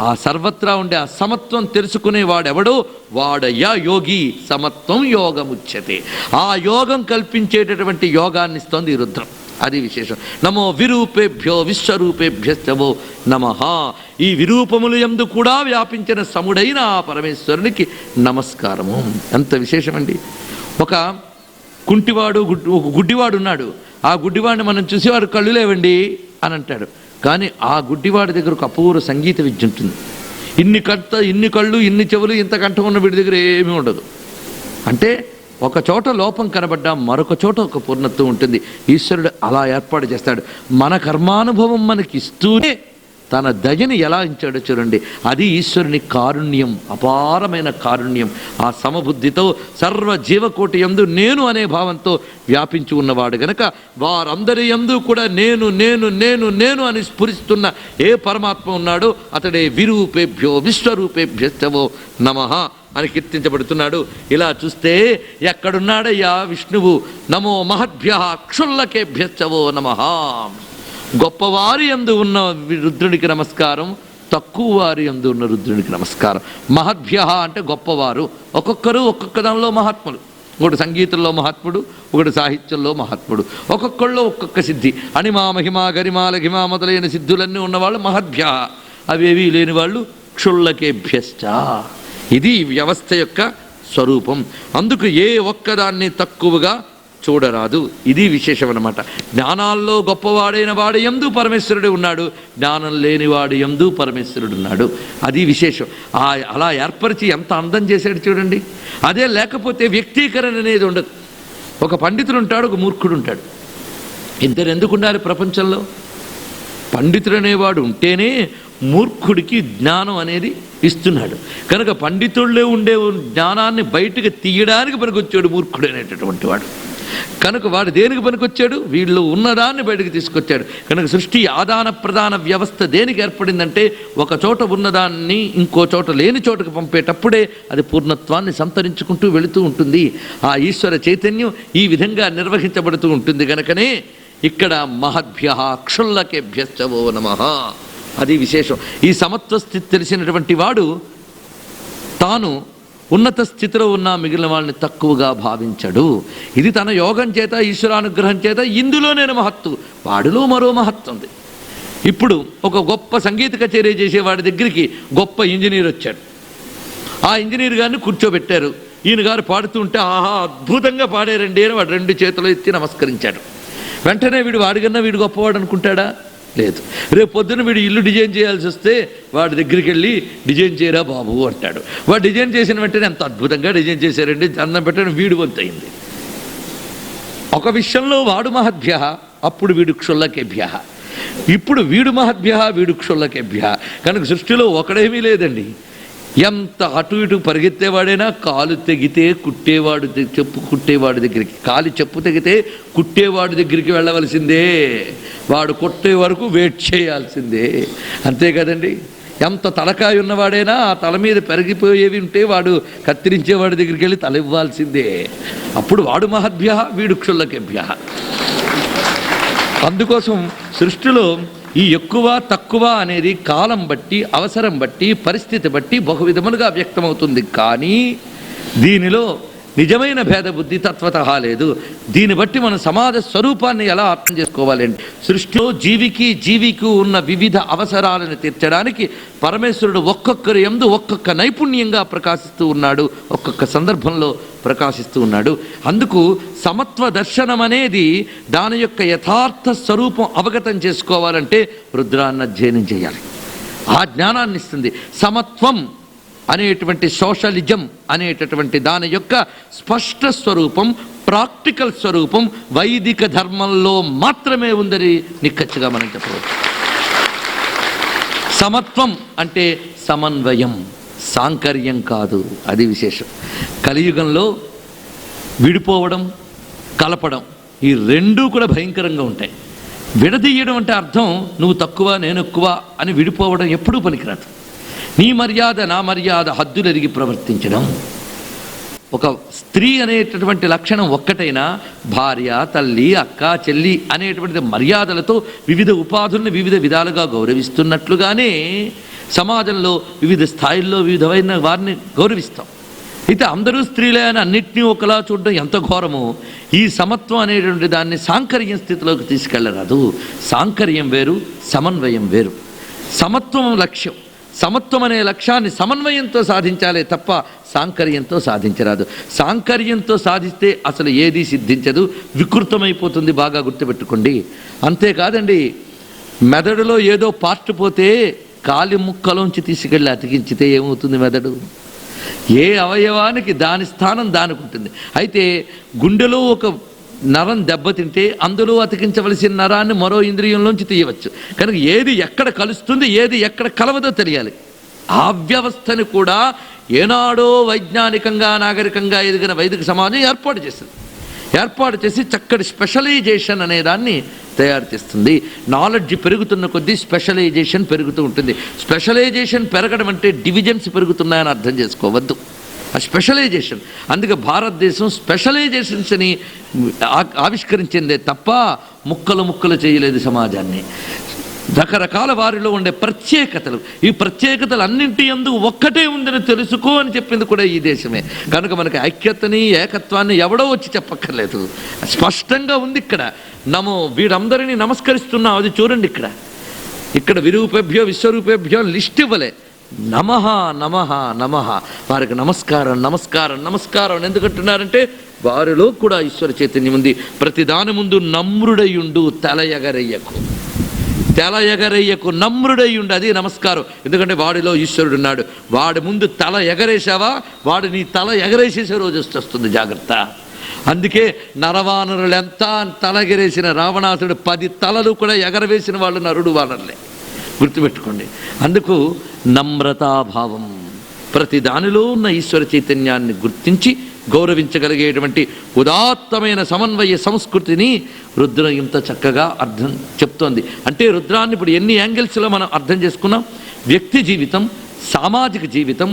ఆ సర్వత్రా ఉండే ఆ సమత్వం తెలుసుకునేవాడెవడో వాడయ్యా యోగి. సమత్వం యోగముచ్యతే. ఆ యోగం కల్పించేటటువంటి యోగాన్ని ఇస్తోంది ఈ రుద్రం. అది విశేషం. నమో విరూపేభ్యో విశ్వరూపేభ్యశ్చవో నమః. ఈ విరూపములు యందు కూడా వ్యాపించిన సముడైన ఆ పరమేశ్వరునికి నమస్కారము. ఎంత విశేషమండి. ఒక కుంటివాడు, గుడ్డివాడు ఉన్నాడు. ఆ గుడ్డివాడిని మనం చూసేవాడు కళ్ళు లేవండి అని అంటాడు. కానీ ఆ గుడ్డివాడి దగ్గర ఒక అపూర్వ సంగీత విద్య ఉంటుంది. ఇన్ని కళ్ళు, ఇన్ని చెవులు, ఇంత కంఠం ఉన్న వీడి దగ్గర ఏమీ ఉండదు. అంటే ఒక చోట లోపం కనబడ్డా మరొక చోట ఒక పూర్ణత్వం ఉంటుంది. ఈశ్వరుడు అలా ఏర్పాటు చేస్తాడు. మన కర్మానుభవం మనకి ఇస్తూనే తన దయని ఎలా ఇచ్చాడో చూడండి. అది ఈశ్వరుని కారుణ్యం, అపారమైన కారుణ్యం. ఆ సమబుద్ధితో సర్వ జీవకోటి యందు నేను అనే భావంతో వ్యాపించి ఉన్నవాడు గనక వారందరి యందు కూడా నేను నేను నేను నేను అని స్ఫురిస్తున్న ఏ పరమాత్మ ఉన్నాడో అతడే విరూపేభ్యో విశ్వరూపేభ్యశ్చవో నమః అని కీర్తించబడుతున్నాడు. ఇలా చూస్తే ఎక్కడున్నాడయ్యా విష్ణువు? నమో మహద్భ్యః క్షుల్లకేభ్యశ్చవో నమః. గొప్పవారి యందు ఉన్న రుద్రునికి నమస్కారం, తక్కువ వారి యందు ఉన్న రుద్రునికి నమస్కారం. మహద్భ్యః అంటే గొప్పవారు. ఒక్కొక్కరు ఒక్కొక్క దానిలో మహాత్ములు. ఒకటి సంగీతంలో మహాత్ముడు, ఒకటి సాహిత్యంలో మహాత్ముడు. ఒక్కొక్కళ్ళు ఒక్కొక్క సిద్ధి. అణిమా మహిమ గరిమా లఘిమా మొదలైన సిద్ధులన్నీ ఉన్నవాళ్ళు మహద్భ్యః. అవేవీ లేని వాళ్ళు క్షుల్లకేభ్యశ్చ. ఇది వ్యవస్థ యొక్క స్వరూపం. అందుకు ఏ ఒక్కదాన్ని తక్కువగా చూడరాదు. ఇది విశేషం అన్నమాట. జ్ఞానాల్లో గొప్పవాడైన వాడి యందు పరమేశ్వరుడు ఉన్నాడు, జ్ఞానం లేని వాడి యందు పరమేశ్వరుడు ఉన్నాడు. అది విశేషం. అలా ఏర్పరిచి ఎంత అందం చేశాడు చూడండి. అదే లేకపోతే వ్యక్తీకరణ అనేది ఉండదు. ఒక పండితుడు ఉంటాడు, ఒక మూర్ఖుడు ఉంటాడు. ఇద్దరు ఎందుకు ఉండాలి ప్రపంచంలో? పండితుడు అనేవాడు ఉంటేనే మూర్ఖుడికి జ్ఞానం అనేది ఇస్తున్నాడు. కనుక పండితుల్లో ఉండే జ్ఞానాన్ని బయటకు తీయడానికి పనికొచ్చాడు మూర్ఖుడు అనేటటువంటి వాడు. కనుక వాడు దేనికి పనికొచ్చాడు? వీళ్ళు ఉన్నదాన్ని బయటకు తీసుకొచ్చాడు. కనుక సృష్టి ఆదాన ప్రదాన వ్యవస్థ దేనికి ఏర్పడిందంటే ఒక చోట ఉన్నదాన్ని ఇంకో చోట లేని చోటకు పంపేటప్పుడే అది పూర్ణత్వాన్ని సంతరించుకుంటూ వెళుతూ ఉంటుంది. ఆ ఈశ్వర చైతన్యం ఈ విధంగా నిర్వహించబడుతూ ఉంటుంది. కనుకనే ఇక్కడ మహద్భ్యః క్షుల్లకేభ్యశ్చవో నమః అది విశేషం. ఈ సమత్వ స్థితి తెలిసినటువంటి వాడు తాను ఉన్నత స్థితిలో ఉన్న మిగిలిన వాళ్ళని తక్కువగా భావించడు. ఇది తన యోగం చేత, ఈశ్వరానుగ్రహం చేత ఇందులో నేను మహత్తు, వాడిలో మరో మహత్తు ఉంది. ఇప్పుడు ఒక గొప్ప సంగీత కచేరీ చేసేవాడి దగ్గరికి గొప్ప ఇంజనీర్ వచ్చాడు. ఆ ఇంజనీర్ గారిని కూర్చోబెట్టారు. ఈయన గారు పాడుతూ ఉంటే ఆహా అద్భుతంగా పాడారండి అని వాడు 2 చేతులు ఎత్తి నమస్కరించాడు. వెంటనే వాడికన్నా వీడు గొప్పవాడు అనుకుంటాడా? లేదు. రేపు పొద్దున వీడు ఇల్లు డిజైన్ చేయాల్సి వస్తే వాడి దగ్గరికి వెళ్ళి డిజైన్ చేయరా బాబు అంటాడు. వాడు డిజైన్ చేసిన వెంటనే ఎంత అద్భుతంగా డిజైన్ చేశారండి, దండం పెట్టడం వీడు వంతయింది. ఒక విషయంలో వాడు మహద్భ్య, అప్పుడు వీడు క్షుల్లకేభ్య. ఇప్పుడు వీడు మహద్భ్య, వీడు క్షుల్లకేభ్య. కనుక సృష్టిలో ఒకడేమీ లేదండి. ఎంత అటు ఇటు పరిగెత్తేవాడైనా కాలు తెగితే కుట్టేవాడు చెప్పు కుట్టేవాడి దగ్గరికి, కాలు చెప్పు తెగితే కుట్టేవాడి దగ్గరికి వెళ్ళవలసిందే. వాడు కొట్టే వరకు వెయిట్ చేయాల్సిందే. అంతే కదండి. ఎంత తలకాయ ఉన్నవాడైనా ఆ తల మీద పెరిగిపోయేవి ఉంటే వాడు కత్తిరించేవాడి దగ్గరికి వెళ్ళి తల ఇవ్వాల్సిందే. అప్పుడు వాడు మహద్భ్య, వీడు క్షుల్లకేభ్య. అందుకోసం సృష్టిలో ఈ ఎక్కువ తక్కువ అనేది కాలం బట్టి, అవసరం బట్టి, పరిస్థితి బట్టి బహువిధములుగా వ్యక్తమవుతుంది. కానీ దీనిలో నిజమైన భేదబుద్ధి తత్వతః లేదు. దీన్ని బట్టి మన సమాజ స్వరూపాన్ని ఎలా అర్థం చేసుకోవాలండి? సృష్టిలో జీవికి ఉన్న వివిధ అవసరాలను తీర్చడానికి పరమేశ్వరుడు ఒక్కొక్కరి యందు ఒక్కొక్క నైపుణ్యంగా ప్రకాశిస్తూ ఉన్నాడు, ఒక్కొక్క సందర్భంలో ప్రకాశిస్తూ ఉన్నాడు. అందుకు సమత్వ దర్శనం అనేది దాని యొక్క యథార్థ స్వరూపం అవగతం చేసుకోవాలంటే రుద్రాన్ని అధ్యయనం చేయాలి. ఆ జ్ఞానాన్ని ఇస్తుంది. సమత్వం అనేటువంటి సోషలిజం అనేటటువంటి దాని యొక్క స్పష్ట స్వరూపం, ప్రాక్టికల్ స్వరూపం వైదిక ధర్మంలో మాత్రమే ఉందని నిక్కచ్చిగా మనం చెప్పవచ్చు. సమత్వం అంటే సమన్వయం, సాంకర్యం కాదు. అది విశేషం. కలియుగంలో విడిపోవడం, కలపడం ఈ రెండూ కూడా భయంకరంగా ఉంటాయి. విడదీయడం అంటే అర్థం నువ్వు తక్కువ నేను ఎక్కువ అని విడిపోవడం ఎప్పుడూ పనికిరాదు. నీ మర్యాద నా మర్యాద, హద్దులెరిగి ప్రవర్తించడం. ఒక స్త్రీ అనేటటువంటి లక్షణం ఒక్కటైనా భార్య, తల్లి, అక్క, చెల్లి అనేటువంటి మర్యాదలతో వివిధ ఉపాధుల్ని వివిధ విధాలుగా గౌరవిస్తున్నట్లుగానే సమాజంలో వివిధ స్థాయిల్లో వివిధమైన వారిని గౌరవిస్తాం. అయితే అందరూ స్త్రీలే అని అన్నింటినీ ఒకలా చూడడం ఎంత ఘోరమో, ఈ సమత్వం అనేటువంటి దాన్ని సాంకర్యం స్థితిలోకి తీసుకెళ్ళరాదు. సాంకర్యం వేరు, సమన్వయం వేరు. సమత్వం లక్ష్యం. సమత్వం అనే లక్ష్యాన్ని సమన్వయంతో సాధించాలే తప్ప సాంకర్యంతో సాధించరాదు. సాంకర్యంతో సాధిస్తే అసలు ఏదీ సిద్ధించదు, వికృతమైపోతుంది. బాగా గుర్తుపెట్టుకోండి. అంతేకాదండి, మెదడులో ఏదో పార్ట్ పోతే కాలి ముక్కలోంచి తీసుకెళ్ళి అతికించితే ఏమవుతుంది? మెదడు ఏ అవయవానికి దాని స్థానం దానికి ఉంటుంది. అయితే గుండెలో ఒక నరం దెబ్బతింటే అందులో అతికించవలసిన నరాన్ని మరో ఇంద్రియంలోంచి తీయవచ్చు. కనుక ఏది ఎక్కడ కలుస్తుంది, ఏది ఎక్కడ కలవదో తెలియాలి. ఆ వ్యవస్థని కూడా ఏనాడో వైజ్ఞానికంగా నాగరికంగా ఎదిగిన వైదిక సమాజం ఏర్పాటు చేసి చక్కటి స్పెషలైజేషన్ అనే దాన్ని తయారు చేస్తుంది. నాలెడ్జ్ పెరుగుతున్న కొద్దీ స్పెషలైజేషన్ పెరుగుతూ ఉంటుంది. స్పెషలైజేషన్ పెరగడం అంటే డివిజన్స్ పెరుగుతున్నాయని అర్థం చేసుకోవద్దు. ఆ స్పెషలైజేషన్. అందుకే భారతదేశం స్పెషలైజేషన్స్ని ఆవిష్కరించిందే తప్ప ముక్కలు చేయలేదు సమాజాన్ని. రకరకాల వారిలో ఉండే ప్రత్యేకతలు, ఈ ప్రత్యేకతలు అన్నింటి యందు ఒక్కటే ఉందని తెలుసుకో అని చెప్పింది కూడా ఈ దేశమే. కనుక మనకి ఐక్యతని, ఏకత్వాన్ని ఎవడో వచ్చి చెప్పక్కర్లేదు, స్పష్టంగా ఉంది. ఇక్కడ వీరందరినీ నమస్కరిస్తున్నాం, అది చూడండి. ఇక్కడ విరూపేభ్యో విశ్వరూపేభ్యో లిస్ట్ ఇవ్వలే. నమః నమః నమః, వారికి నమస్కారం నమస్కారం నమస్కారం ఎందుకంటున్నారంటే వారిలో కూడా ఈశ్వర చైతన్యం ఉంది. ప్రతి దాని ముందు నమ్రుడయుండు, తల ఎగరయ్యకు నమ్రుడయ్యుండు, అది నమస్కారం. ఎందుకంటే వాడిలో ఈశ్వరుడు ఉన్నాడు. వాడి ముందు తల ఎగరేసావా, వాడు నీ తల ఎగరేసేసే రోజు వస్తుంది, జాగ్రత్త. అందుకే నరవానరులెంత తల ఎగరేసిన రావణాసుడు 10 తలలు కూడా ఎగరవేసిన వాళ్ళు నరుడు వానరులే, గుర్తుపెట్టుకోండి. అందుకు నమ్రతాభావం, ప్రతి దానిలో ఉన్న ఈశ్వర చైతన్యాన్ని గుర్తించి గౌరవించగలిగేటువంటి ఉదాత్తమైన సమన్వయ సంస్కృతిని రుద్రం ఇంత చక్కగా అర్థం చెప్తోంది. అంటే రుద్రాన్ని ఇప్పుడు ఎన్ని యాంగిల్స్లో మనం అర్థం చేసుకున్నాం? వ్యక్తి జీవితం, సామాజిక జీవితం,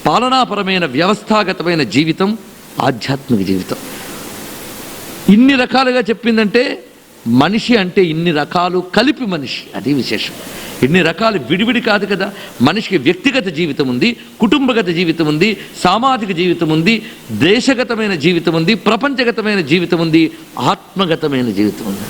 పాలనాపరమైన వ్యవస్థాగతమైన జీవితం, ఆధ్యాత్మిక జీవితం, ఇన్ని రకాలుగా చెప్పిందంటే మనిషి అంటే ఇన్ని రకాలు కలిపి మనిషి, అది విశేషం. ఇన్ని రకాలు విడివిడి కాదు కదా. మనిషికి వ్యక్తిగత జీవితం ఉంది, కుటుంబగత జీవితం ఉంది, సామాజిక జీవితం ఉంది, దేశగతమైన జీవితం ఉంది, ప్రపంచగతమైన జీవితం ఉంది, ఆత్మగతమైన జీవితం ఉంది.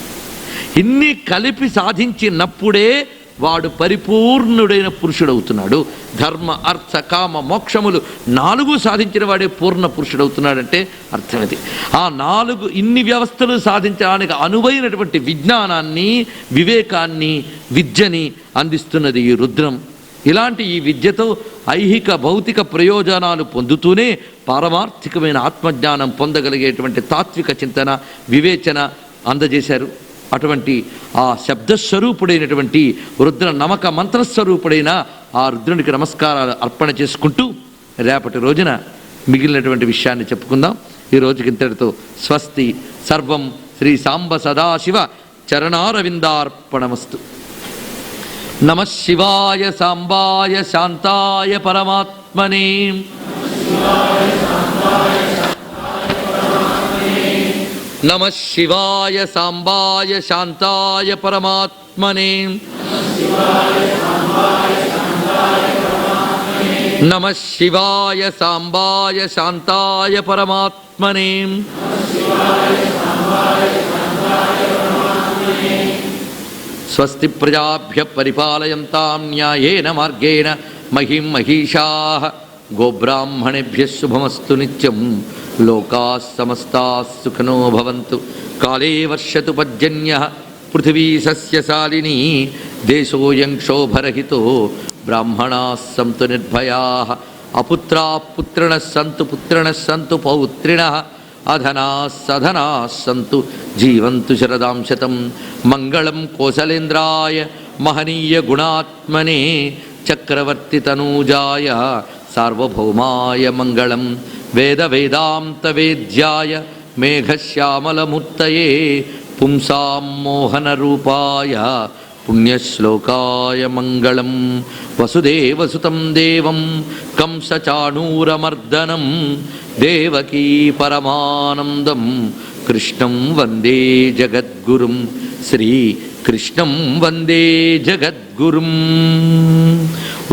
ఇన్ని కలిపి సాధించినప్పుడే వాడు పరిపూర్ణుడైన పురుషుడవుతున్నాడు. ధర్మ అర్థ కామ మోక్షములు 4 సాధించిన వాడే పూర్ణ పురుషుడవుతున్నాడంటే అర్థం ఇది. ఆ 4 ఇన్ని వ్యవస్థలు సాధించడానికి అనువైనటువంటి విజ్ఞానాన్ని, వివేకాన్ని, విద్యని అందిస్తున్నది ఈ రుద్రం. ఇలాంటి ఈ విద్యతో ఐహిక భౌతిక ప్రయోజనాలు పొందుతూనే పారమార్థికమైన ఆత్మజ్ఞానం పొందగలిగేటువంటి తాత్విక చింతన, వివేచన అందజేశారు. అటువంటి ఆ శబ్దస్వరూపుడైనటువంటి రుద్ర నమక మంత్రస్వరూపుడైన ఆ రుద్రునికి నమస్కారాలు అర్పణ చేసుకుంటూ రేపటి రోజున మిగిలినటువంటి విషయాన్ని చెప్పుకుందాం. ఈ రోజుకి ఇంతటితో స్వస్తి. సర్వం శ్రీ సాంబ సదాశివ చరణారవిందార్పణమస్తు. నమః శివాయ సాంబాయ శాంతాయ పరమాత్మనే. నమః శివాయ సాంబాయ శాంతాయ పరమాత్మనే. నమః శివాయ సాంబాయ శాంతాయ పరమాత్మనే. స్వస్తి ప్రజాభ్యః పరిపాలయంతాం న్యాయేన మార్గేణ మహిం మహిషాః. గోబ్రాహ్మణేభ్యः శుభమస్తు నిత్యం. లోకాः సమస్తాः సుఖినో భవంతు. కాలే వర్షతు పర్జన్యః పృథివీ సస్యశాలినీ. దేశోऽयं క్షోభరహితో బ్రాహ్మణాः సంతు నిర్భయాः. అపుత్రాः పుత్రిణः సంతు పుత్రిణः సంతు పౌత్రిణः. అధనాः సధనాः సంతు జీవంతు శరదాం శతం. మంగళం కోసలేంద్రాయ మహనీయ గుణాత్మనే. చక్రవర్తి తనూజాయ సార్వభౌమాయ మంగళం. వేద వేదాంత వేద్యాయ మేఘశ్యామలమూర్తయే. పుంసాం మోహన రూపాయ పుణ్యశ్లోకాయ మంగళం. వసుదేవసుతం దేవం కంసచాణూరమర్దనం. దేవకీ పరమానందం కృష్ణం వందే జగద్గురుం. శ్రీకృష్ణం వందే జగద్గురుం.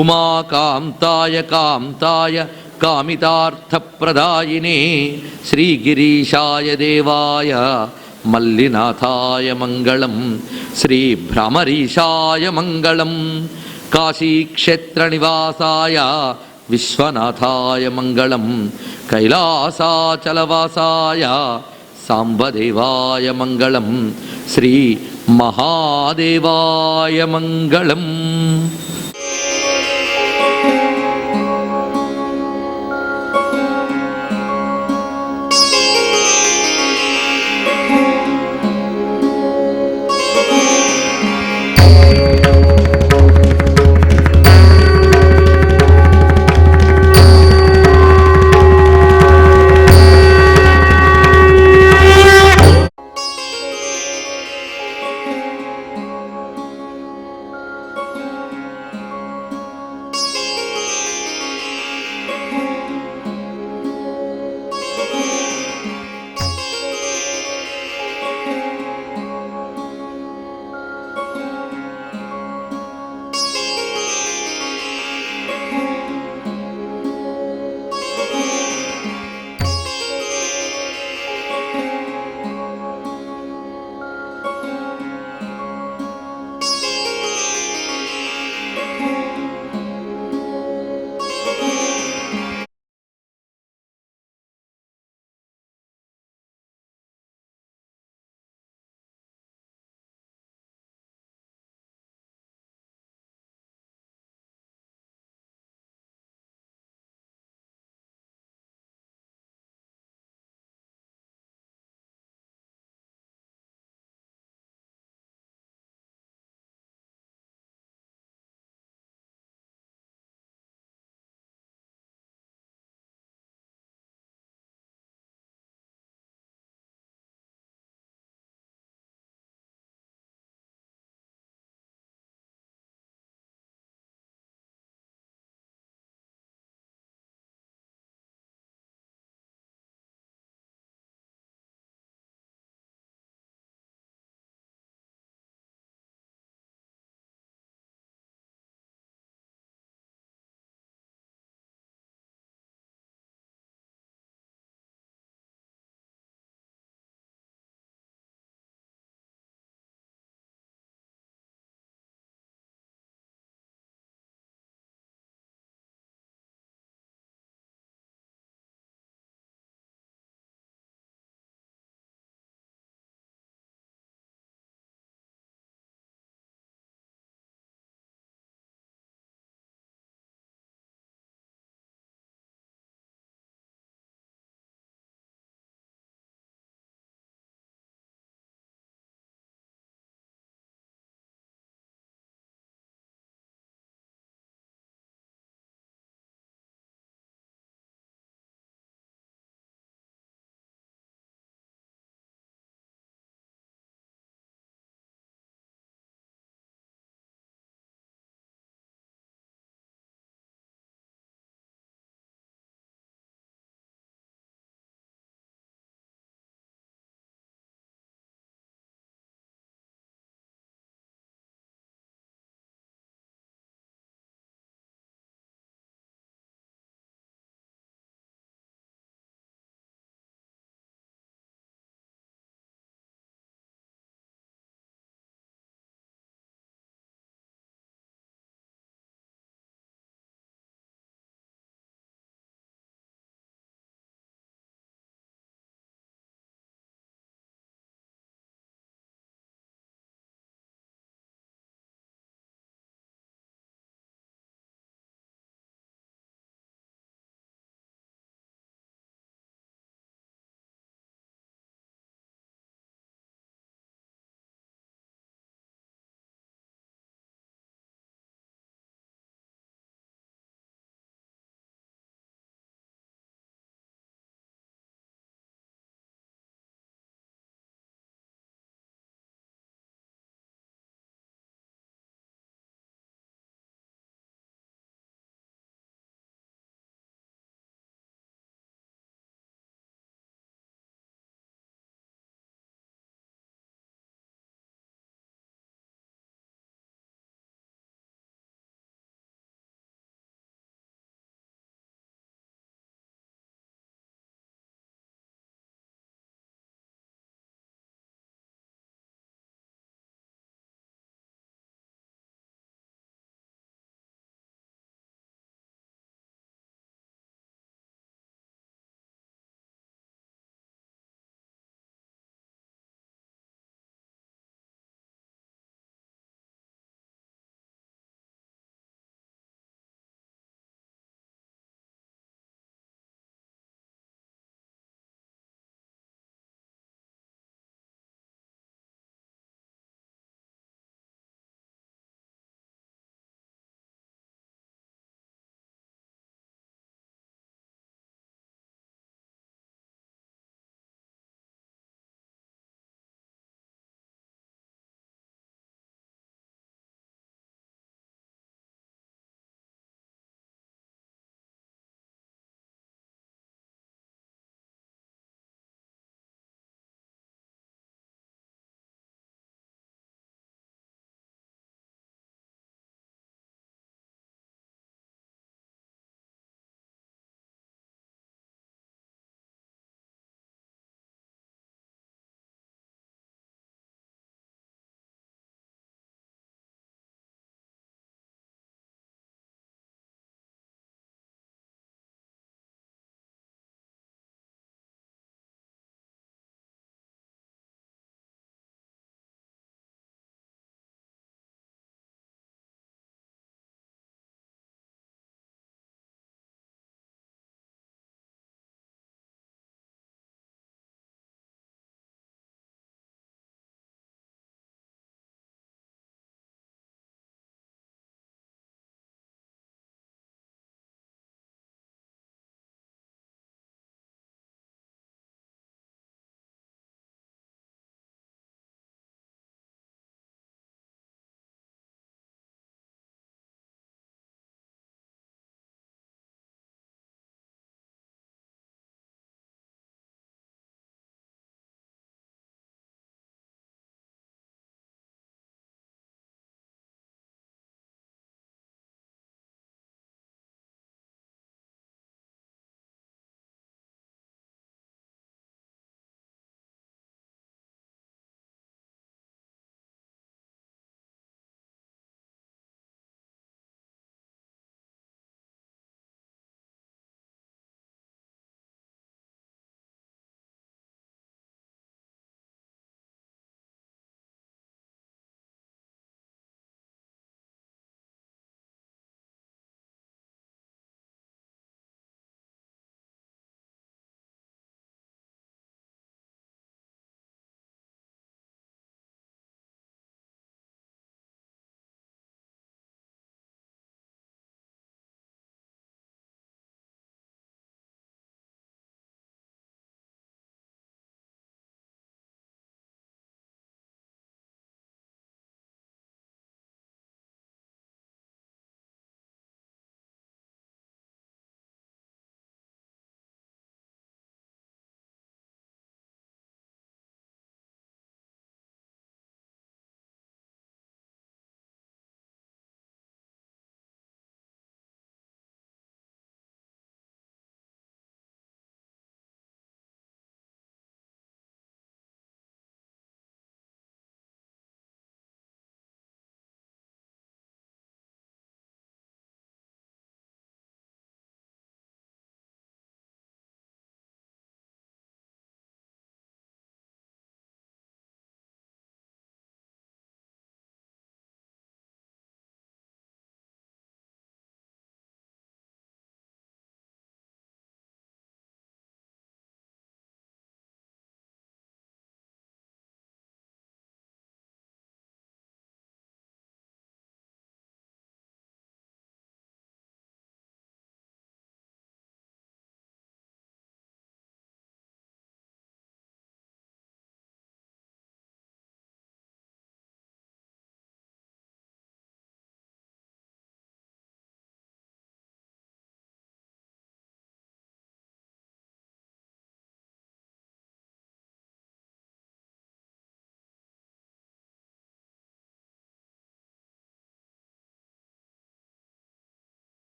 ఉమాకాంతాయ కాంతాయ కామితార్థప్రదాయినే. శ్రీగిరీశాయ దేవాయ మల్లినాథాయ మంగళం. శ్రీభ్రమరీశాయ మంగళం. కాశీక్షేత్రనివాసాయ విశ్వనాథాయ మంగళం. కైలాసాచలవాసాయ సాంబదేవాయ మంగళం. శ్రీ మహాదేవాయ మంగళం.